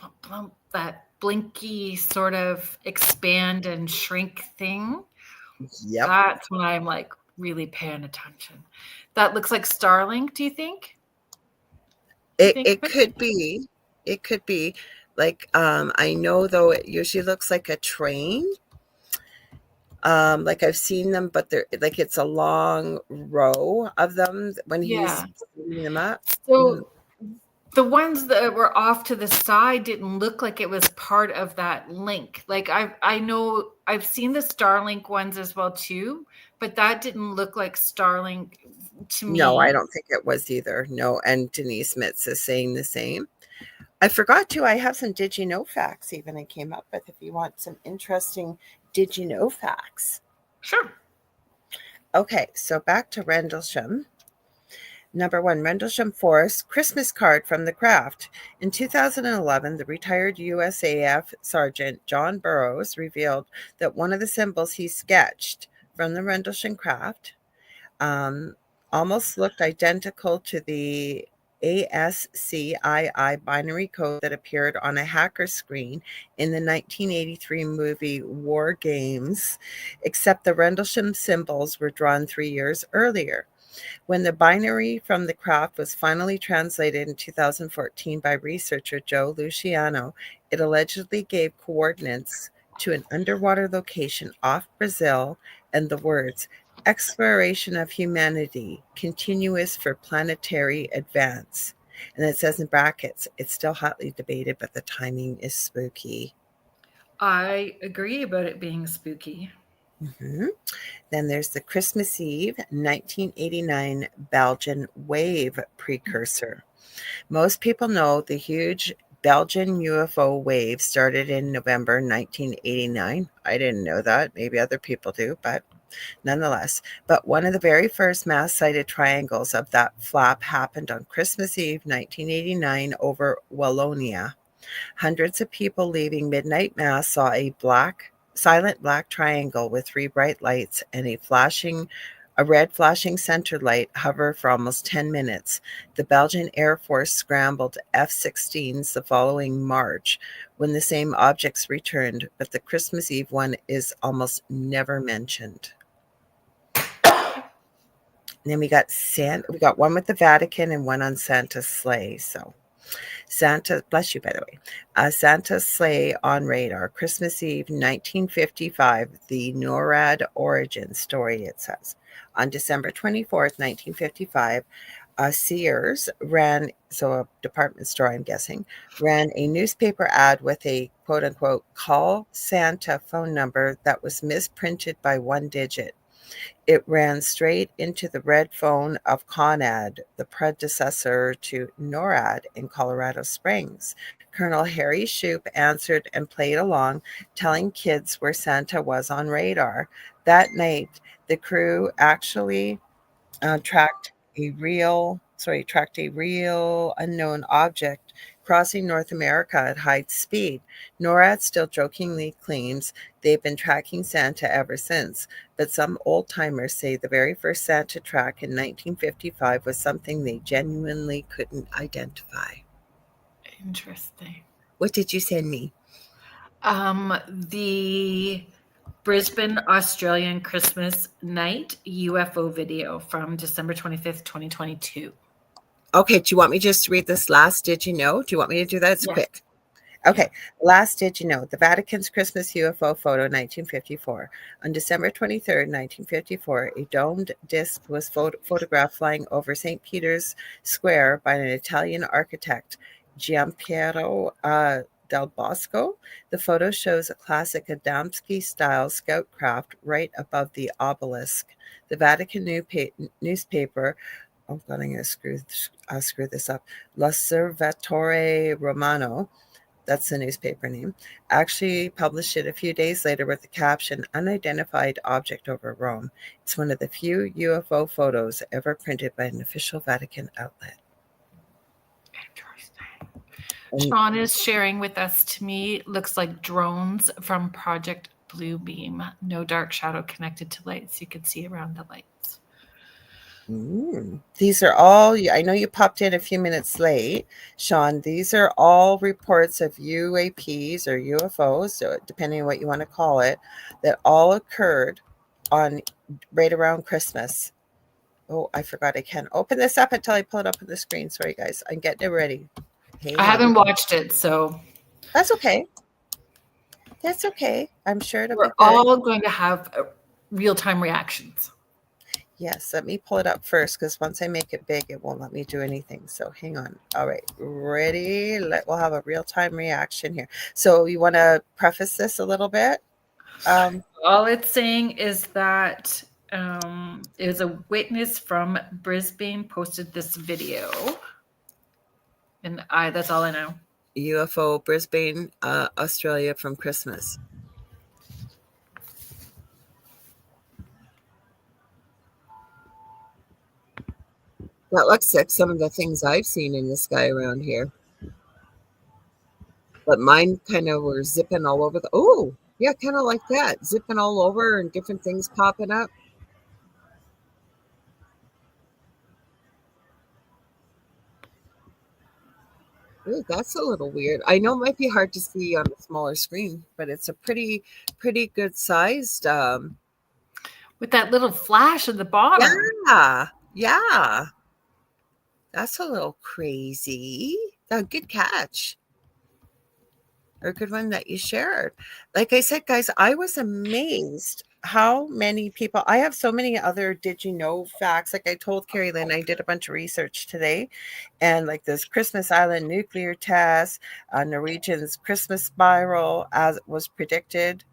that blinky sort of expand and shrink thing, that's when I'm like really paying attention. That looks like Starlink, do you think? It could be. It could be. Like, I know, though, it usually looks like a train. Like, I've seen them, but they're like, it's a long row of them when he's putting them up. So the ones that were off to the side didn't look like it was part of that link. Like, I know I've seen the Starlink ones as well too, but that didn't look like Starlink to me. No, I don't think it was either. No, and Denise Mitz is saying the same. I forgot to. I have some did you know facts even I came up with if you want some interesting did you know facts. Sure. Okay, so back to Rendlesham. Number 1, Rendlesham Forest Christmas card from the craft. In 2011, the retired USAF Sergeant John Burroughs revealed that one of the symbols he sketched from the Rendlesham craft almost looked identical to the ASCII binary code that appeared on a hacker screen in the 1983 movie War Games, except the Rendlesham symbols were drawn 3 years earlier. When the binary from the craft was finally translated in 2014 by researcher Joe Luciano, it allegedly gave coordinates to an underwater location off Brazil and the words, exploration of humanity, continuous for planetary advance. And it says in brackets, it's still hotly debated, but the timing is spooky. I agree about it being spooky. Mm-hmm. Then there's the Christmas Eve 1989 Belgian wave precursor. Most people know the huge Belgian UFO wave started in November 1989. I didn't know that. Maybe other people do, but nonetheless. But one of the very first mass sighted triangles of that flap happened on Christmas Eve 1989 over Wallonia. Hundreds of people leaving midnight mass saw a silent black triangle with 3 bright lights and a red flashing center light hover for almost 10 minutes. The Belgian Air Force scrambled F-16s the following March when the same objects returned, but the Christmas Eve one is almost never mentioned. And then we got one with the Vatican and one on Santa's sleigh. So Santa, bless you, by the way. Santa's sleigh on radar. Christmas Eve, 1955. The NORAD origin story, it says. On December 24th, 1955, Sears ran, so a department store, I'm guessing, ran a newspaper ad with a quote-unquote call Santa phone number that was misprinted by 1 digit. It ran straight into the red phone of ConAd, the predecessor to NORAD in Colorado Springs. Colonel Harry Shoup answered and played along, telling kids where Santa was on radar. That night, the crew actually tracked a real unknown object crossing North America at high speed. NORAD still jokingly claims they've been tracking Santa ever since, but some old-timers say the very first Santa track in 1955 was something they genuinely couldn't identify. Interesting. What did you send me? The Brisbane, Australian Christmas night UFO video from December 25th, 2022. Okay, do you want me just to read this last did you know? Do you want me to do that? It's quick. Okay, last did you know? The Vatican's Christmas UFO photo, 1954. On December 23rd, 1954, a domed disc was photographed flying over St. Peter's Square by an Italian architect, Giampiero Del Bosco. The photo shows a classic Adamski-style scout craft right above the obelisk. The Vatican newspaper, oh God, I'm going to screw this up, L'Osservatore Romano, that's the newspaper name, actually published it a few days later with the caption, Unidentified Object over Rome. It's one of the few UFO photos ever printed by an official Vatican outlet. Interesting. Sean is sharing with us, to me, looks like drones from Project Bluebeam. No dark shadow connected to lights. You could see around the lights. These are all, I know you popped in a few minutes late, Sean. These are all reports of UAPs or UFOs, so depending on what you want to call it, that all occurred on right around Christmas. Oh, I forgot I can't open this up until I pull it up on the screen. Sorry, guys. I'm getting it ready. I haven't watched it, so. That's okay. That's okay. I'm sure it'll be good. We're all going to have real-time reactions. Yes, let me pull it up first because once I make it big, it won't let me do anything. So hang on. All right, ready? We'll have a real-time reaction here. So you want to preface this a little bit? All it's saying is that it was a witness from Brisbane posted this video. And that's all I know. UFO Brisbane, Australia from Christmas. That looks like some of the things I've seen in the sky around here. But mine kind of were zipping all over oh, yeah, kind of like that. Zipping all over and different things popping up. Ooh, that's a little weird. I know it might be hard to see on a smaller screen, but it's a pretty good sized. With that little flash at the bottom. Yeah. That's a little crazy. A good catch. Or a good one that you shared. Like I said, guys, I was amazed how many people. I have so many other did you know facts. Like I told Kerrilynn, I did a bunch of research today, and like this Christmas Island nuclear test, Norwegian's Christmas spiral, as was predicted.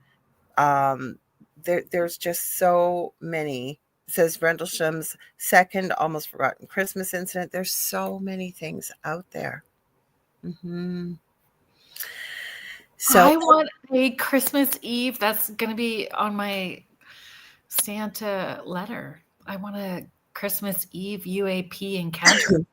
There's just so many. It says Rendlesham's second almost forgotten Christmas incident. There's so many things out there. So I want a Christmas Eve. That's going to be on my Santa letter. I want a Christmas Eve UAP encounter.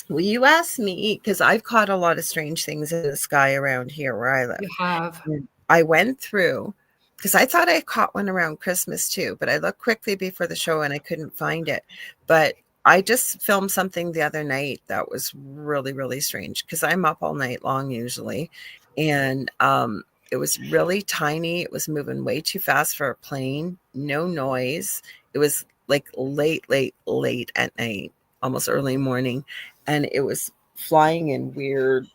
Well, you asked me because I've caught a lot of strange things in the sky around here where I live. You have. I went through because I thought I caught one around Christmas too, but I looked quickly before the show and I couldn't find it. But I just filmed something the other night that was really, really strange because I'm up all night long usually. And it was really tiny. It was moving way too fast for a plane. No noise. It was like late at night, almost early morning. And it was flying in weird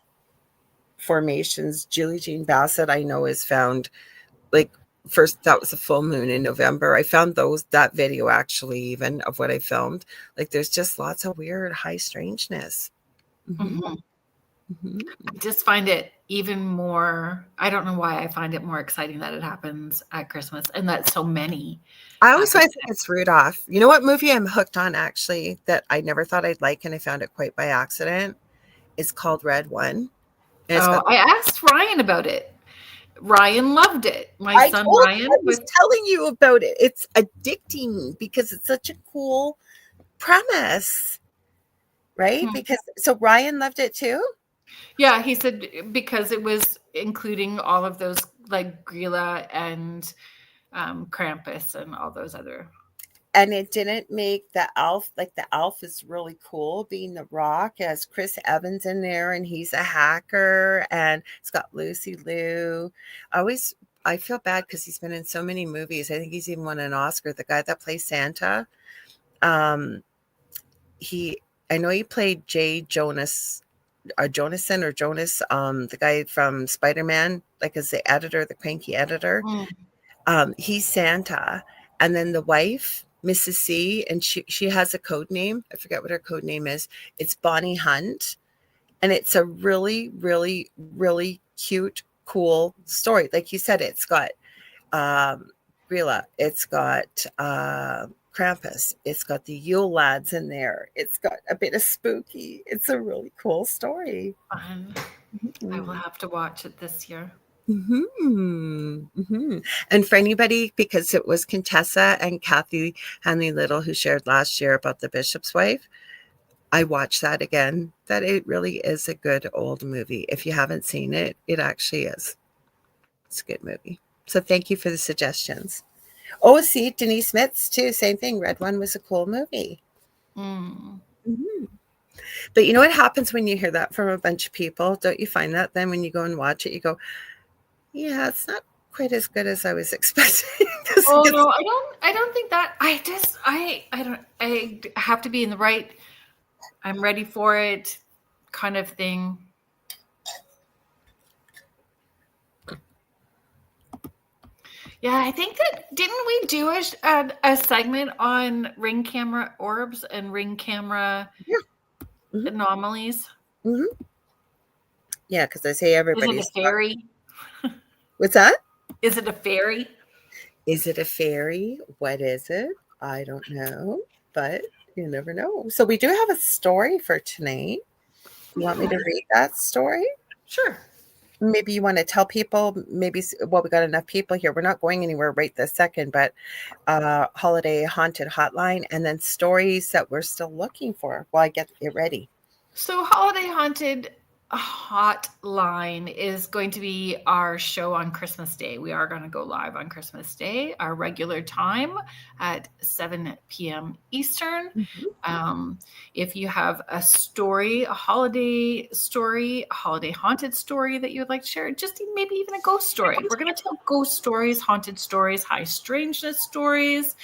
formations. Julie Jean Bassett, I know, is found like first, that was a full moon in November. I found that video actually, even of what I filmed. Like there's just lots of weird high strangeness. I just find it even more, I don't know why I find it more exciting that it happens at Christmas and that so many. I always think it's Rudolph. You know what movie I'm hooked on actually that I never thought I'd like and I found it quite by accident? It's called Red One. I asked Ryan about it. Ryan loved it. My son Ryan was telling you about it. It's addicting because it's such a cool premise, right? Because so Ryan loved it too. Yeah, he said because it was including all of those like Grilla and Krampus and all those other. And it didn't make the elf, like the elf is really cool being the Rock. It has Chris Evans in there and he's a hacker and it's got Lucy Liu. I feel bad because he's been in so many movies. I think he's even won an Oscar. The guy that plays Santa. I know he played Jay Jonas. Jonason or Jonas, the guy from Spider-Man, like as the editor, the cranky editor. He's Santa. And then the wife, Mrs. C, and she has a code name. I forget what her code name is. It's Bonnie Hunt. And it's a really, really, really cute, cool story. Like you said, it's got Grilla. It's got Krampus. It's got the Yule lads in there. It's got a bit of spooky. It's a really cool story. Fun. I will have to watch it this year. And for anybody, because it was Contessa and Kathy Hanley Little who shared last year about the bishop's wife, I watched that again. That it really is a good old movie. If you haven't seen it, it actually is. It's a good movie. So thank you for the suggestions. Oh, see, Denise Smith's too. Same thing. Red One was a cool movie. But you know what happens when you hear that from a bunch of people? Don't you find that then when you go and watch it, you go, yeah, it's not quite as good as I was expecting. Oh no, I don't think that. I have to be in the right, I'm ready for it kind of thing. Yeah, I think that, didn't we do a segment on ring camera orbs and ring camera anomalies? Yeah, because I say everybody's. Is it a fairy? What's that? Is it a fairy? Is it a fairy? What is it? I don't know, but you never know. So we do have a story for tonight. You want me to read that story? Sure. Maybe you want to tell people, we got enough people here. We're not going anywhere right this second, but holiday haunted hotline and then stories that we're still looking for while I get it ready. So holiday haunted, hotline is going to be our show on Christmas Day. We are going to go live on Christmas Day, our regular time at 7 p.m. Eastern. If you have a story, a holiday story, a holiday haunted story that you would like to share, just maybe even a ghost story. We're going to tell ghost stories, haunted stories, high strangeness stories.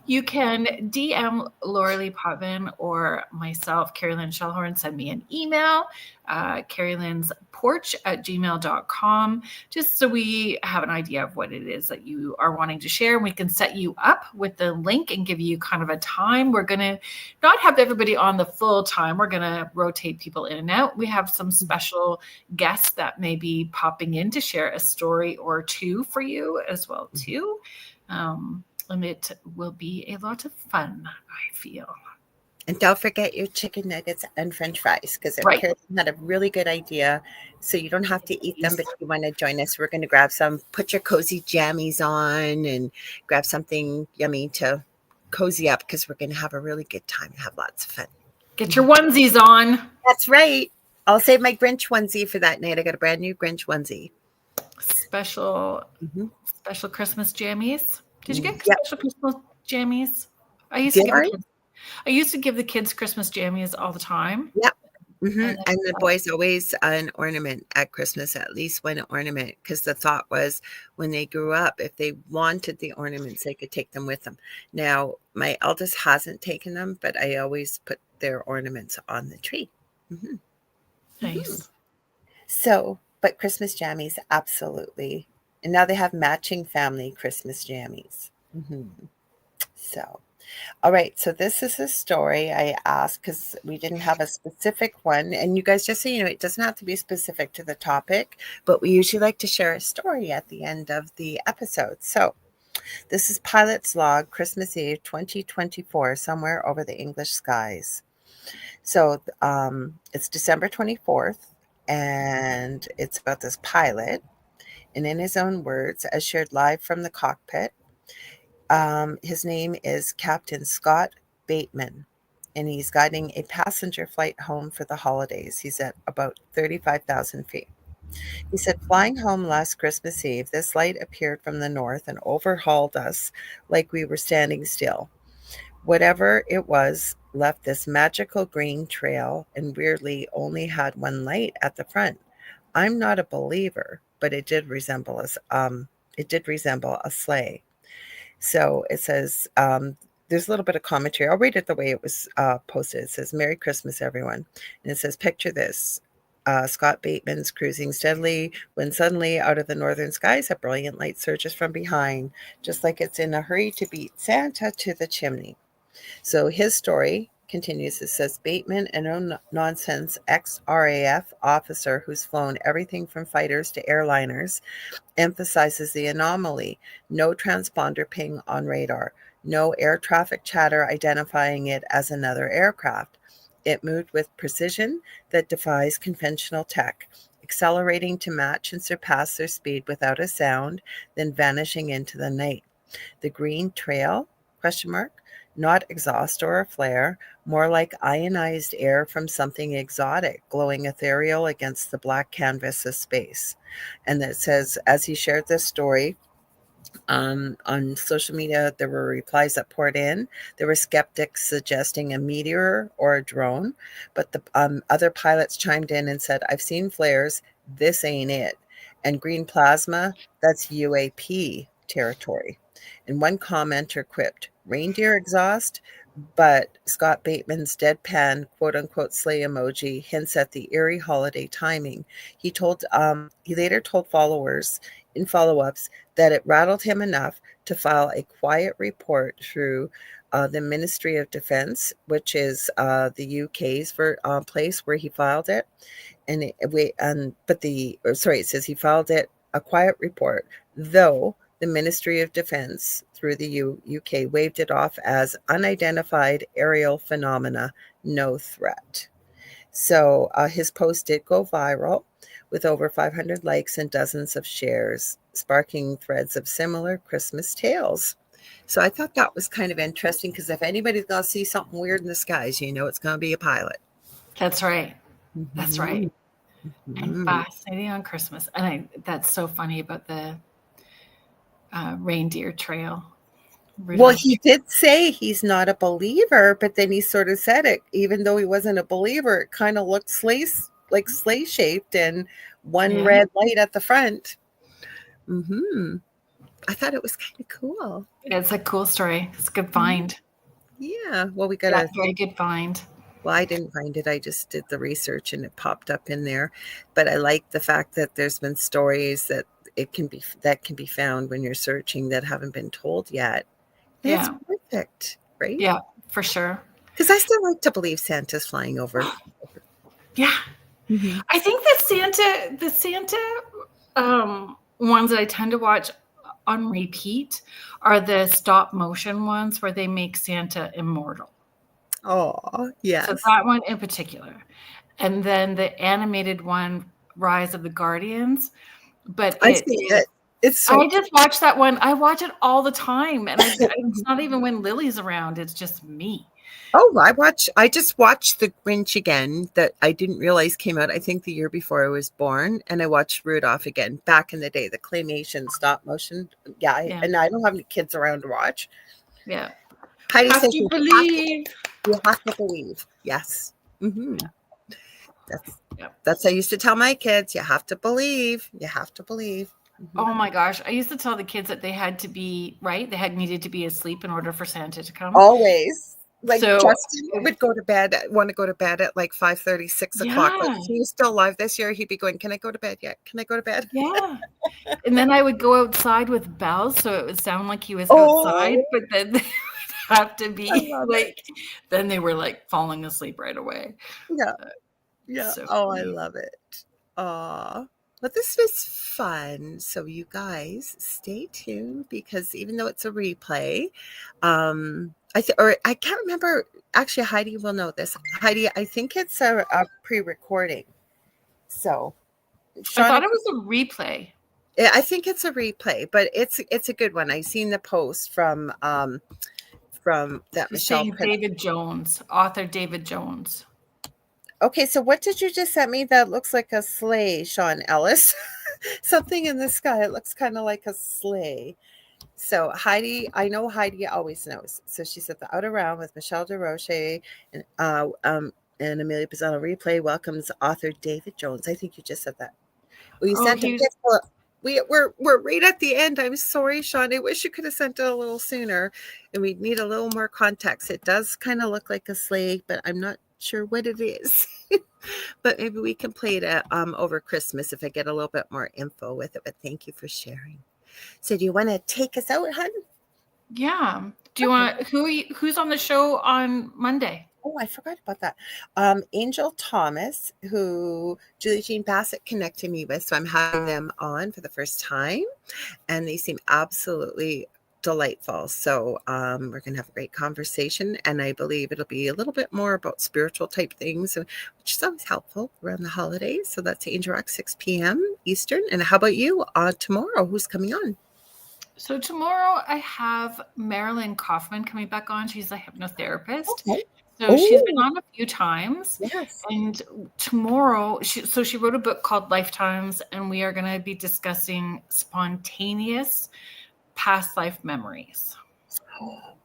You can DM Lorilei Potvin or myself, Kerrilynn Shellhorn. Send me an email, kerrylynsporch@gmail.com, just so we have an idea of what it is that you are wanting to share. And we can set you up with the link and give you kind of a time. We're going to not have everybody on the full time. We're going to rotate people in and out. We have some special guests that may be popping in to share a story or two for you as well, too. And it will be a lot of fun, I feel. And don't forget your chicken nuggets and French fries, because Kerrilynn had a really good idea. So you don't have to eat them, but if you want to join us, we're going to grab some. Put your cozy jammies on and grab something yummy to cozy up, because we're going to have a really good time and have lots of fun. Get your onesies on. That's right. I'll save my Grinch onesie for that night. I got a brand new Grinch onesie. Special Christmas jammies. Did you get special Christmas jammies? I used to give the kids Christmas jammies all the time. Yep. And the boys always an ornament at Christmas, at least one ornament, because the thought was when they grew up, if they wanted the ornaments, they could take them with them. Now, my eldest hasn't taken them, but I always put their ornaments on the tree. Nice. So, but Christmas jammies, absolutely. And now they have matching family Christmas jammies. So, all right. So this is a story I asked because we didn't have a specific one. And you guys, just so you know, it doesn't have to be specific to the topic, but we usually like to share a story at the end of the episode. So this is Pilot's Log, Christmas Eve, 2024, somewhere over the English skies. So it's December 24th, and it's about this pilot. And in his own words, as shared live from the cockpit, his name is Captain Scott Bateman, and he's guiding a passenger flight home for the holidays. He's at about 35,000 feet. He said, flying home last Christmas Eve, this light appeared from the north and overhauled us like we were standing still. Whatever it was left this magical green trail and weirdly only had one light at the front. I'm not a believer, but it did resemble a sleigh. So it says, there's a little bit of commentary. I'll read it the way it was posted. It says, Merry Christmas, everyone. And it says, picture this. Scott Bateman's cruising steadily when suddenly out of the northern skies, a brilliant light surges from behind, just like it's in a hurry to beat Santa to the chimney. So his story continues. It says, Bateman, a no-nonsense ex-RAF officer who's flown everything from fighters to airliners, emphasizes the anomaly. No transponder ping on radar. No air traffic chatter identifying it as another aircraft. It moved with precision that defies conventional tech, accelerating to match and surpass their speed without a sound, then vanishing into the night. The green trail, ? Not exhaust or a flare, more like ionized air from something exotic, glowing ethereal against the black canvas of space. And it says, as he shared this story on social media, there were replies that poured in. There were skeptics suggesting a meteor or a drone, but the other pilots chimed in and said, I've seen flares, this ain't it. And green plasma, that's UAP territory. And one commenter quipped, reindeer exhaust, but Scott Bateman's deadpan quote-unquote sleigh emoji hints at the eerie holiday timing. He later told followers in follow-ups that it rattled him enough to file a quiet report through the Ministry of Defense, which is the UK's place where he filed it. It says he filed it a quiet report, though the Ministry of Defense through the UK waved it off as unidentified aerial phenomena, no threat. So his post did go viral with over 500 likes and dozens of shares, sparking threads of similar Christmas tales. So I thought that was kind of interesting, because if anybody's going to see something weird in the skies, you know it's going to be a pilot. That's right. That's right. and fascinating on Christmas. And that's so funny about the reindeer trail. Well, he did say he's not a believer, but then he sort of said it, even though he wasn't a believer, it kind of looked sleigh shaped and one red light at the front. I thought it was kind of cool. It's a cool story. It's a good find. Yeah. Well, we got a very good find. Well, I didn't find it. I just did the research and it popped up in there. But I like the fact that there's been stories that can be found when you're searching that haven't been told yet. It's perfect, right? Yeah, for sure. Because I still like to believe Santa's flying over. Yeah. I think the Santa ones that I tend to watch on repeat are the stop motion ones where they make Santa immortal. Oh, yes. So that one in particular. And then the animated one, Rise of the Guardians. But I see it. I just watch that one. I watch it all the time. And it's not even when Lily's around. It's just me. Oh, I just watched The Grinch again that I didn't realize came out, I think, the year before I was born. And I watched Rudolph again back in the day, the claymation stop motion. Yeah. And I don't have any kids around to watch. Yeah. Heidi says you believe. You have to believe. Yes. That's I used to tell my kids, you have to believe. You have to believe. Oh my gosh. I used to tell the kids that they had to be, right? They needed to be asleep in order for Santa to come. Always. Like Justin would want to go to bed at like 5:30, 6 o'clock. Like, if he was still alive this year, he'd be going, can I go to bed yet? Can I go to bed? Yeah. And then I would go outside with bells so it would sound like he was outside, but then they would have to be like, then they were like falling asleep right away. Yeah. Yeah. So I love it. But this was fun. So you guys stay tuned because even though it's a replay, I can't remember. Actually, Heidi will know this. Heidi, I think it's a pre-recording. So I thought it was a replay. I think it's a replay, but it's a good one. I seen the post from that Michelle David Jones, author David Jones. Okay, so what did you just send me that looks like a sleigh, Sean Ellis? Something in the sky. It looks kind of like a sleigh. So Heidi, I know Heidi always knows. So she said the Outer Round with Michelle DeRoche and Amelia Pisano replay welcomes author David Jones. I think you just said that. Well, you sent it. We're right at the end. I'm sorry, Sean. I wish you could have sent it a little sooner, and we need a little more context. It does kind of look like a sleigh, but I'm not sure what it is. But maybe we can play it over Christmas if I get a little bit more info with it. But thank you for sharing. So do you want to take us out, hon? Yeah. Do you want who's on the show on Monday? Oh, I forgot about that. Angel Thomas, who Julie Jean Bassett connected me with. So I'm having them on for the first time. And they seem absolutely delightful. So we're going to have a great conversation. And I believe it'll be a little bit more about spiritual type things, which is always helpful around the holidays. So that's Angel Rock, 6 p.m. Eastern. And how about you tomorrow? Who's coming on? So tomorrow I have Marilyn Kaufman coming back on. She's a hypnotherapist. Okay. So she's been on a few times. Yes. And tomorrow, she wrote a book called Lifetimes, and we are going to be discussing spontaneous past life memories.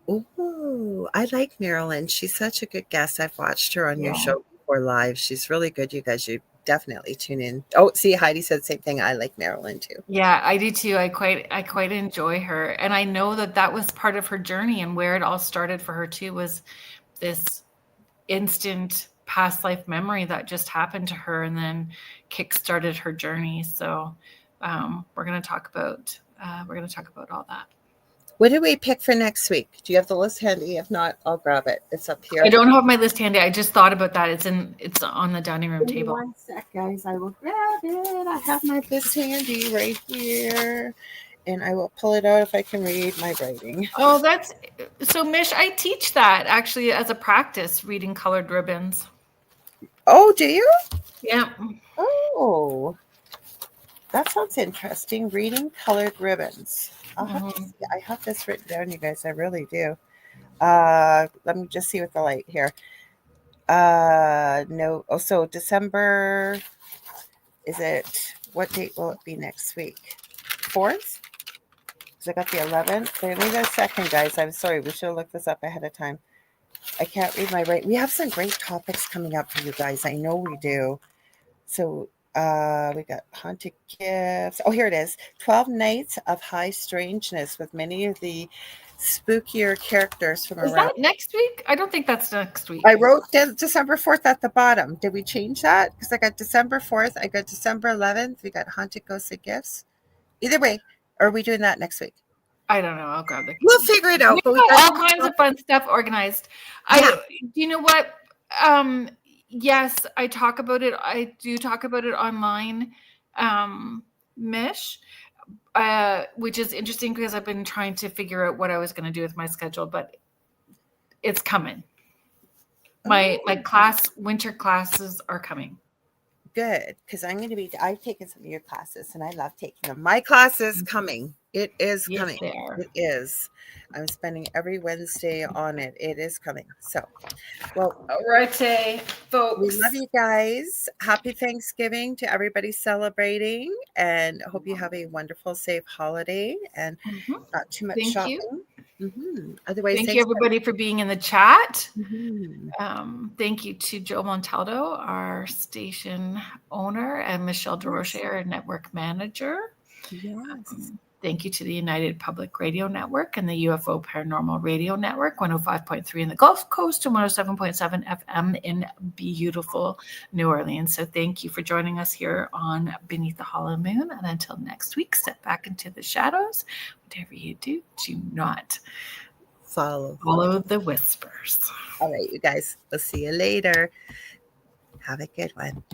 Oh, I like Marilyn. She's such a good guest. I've watched her on your show before live. She's really good. You guys should definitely tune in. Oh, see, Heidi said the same thing. I like Marilyn too. Yeah, I do too. I quite enjoy her. And I know that was part of her journey, and where it all started for her too was this instant past life memory that just happened to her and then kickstarted her journey. So we're going to talk about all that. What did we pick for next week? Do you have the list handy? If not, I'll grab it. It's up here. I don't have my list handy. I just thought about that. It's on the dining room table. 1 sec, guys. I will grab it. I have my list handy right here. And I will pull it out if I can read my writing. Oh, so Mish, I teach that actually as a practice, reading colored ribbons. Oh, do you? Yeah. Oh, that sounds interesting. Reading colored ribbons. I have this written down, you guys. I really do. Let me just see with the light here. No. Oh, so December what date will it be next week? 4th? Because I got the 11th. Wait a second, guys. I'm sorry. We should have looked this up ahead of time. I can't read my right. We have some great topics coming up for you guys. I know we do. So we got haunted gifts. Oh, here it is. 12 nights of high strangeness with many of the spookier characters from Is around. that next week? I don't think that's next week. I wrote December 4th at the bottom. Did we change that? Because I got December 4th. I got December 11th. We got haunted ghosted gifts. Either way, are we doing that next week? I don't know. I'll grab the. We'll figure it out. We've got all kinds of fun stuff organized. Yeah. You know what? Yes, I talk about it. I do talk about it online, Mish, which is interesting because I've been trying to figure out what I was going to do with my schedule, but it's coming. My winter classes are coming. Good, because I've taken some of your classes and I love taking them. My class is coming. It is coming. Yes, they are. It is. I'm spending every Wednesday on it. It is coming. So, well, all right, folks. We love you guys. Happy Thanksgiving to everybody celebrating, and hope you have a wonderful, safe holiday and not too much shopping. Otherwise, thank you everybody for being in the chat. Mm-hmm. Thank you to Joe Montaldo, our station owner, and Michelle DeRoche, our network manager. Yes. Thank you to the United Public Radio Network and the UFO Paranormal Radio Network, 105.3 in the Gulf Coast and 107.7 FM in beautiful New Orleans. So thank you for joining us here on Beneath the Hollow Moon. And until next week, step back into the shadows. Whatever you do not follow the whispers. All right, you guys. We'll see you later. Have a good one.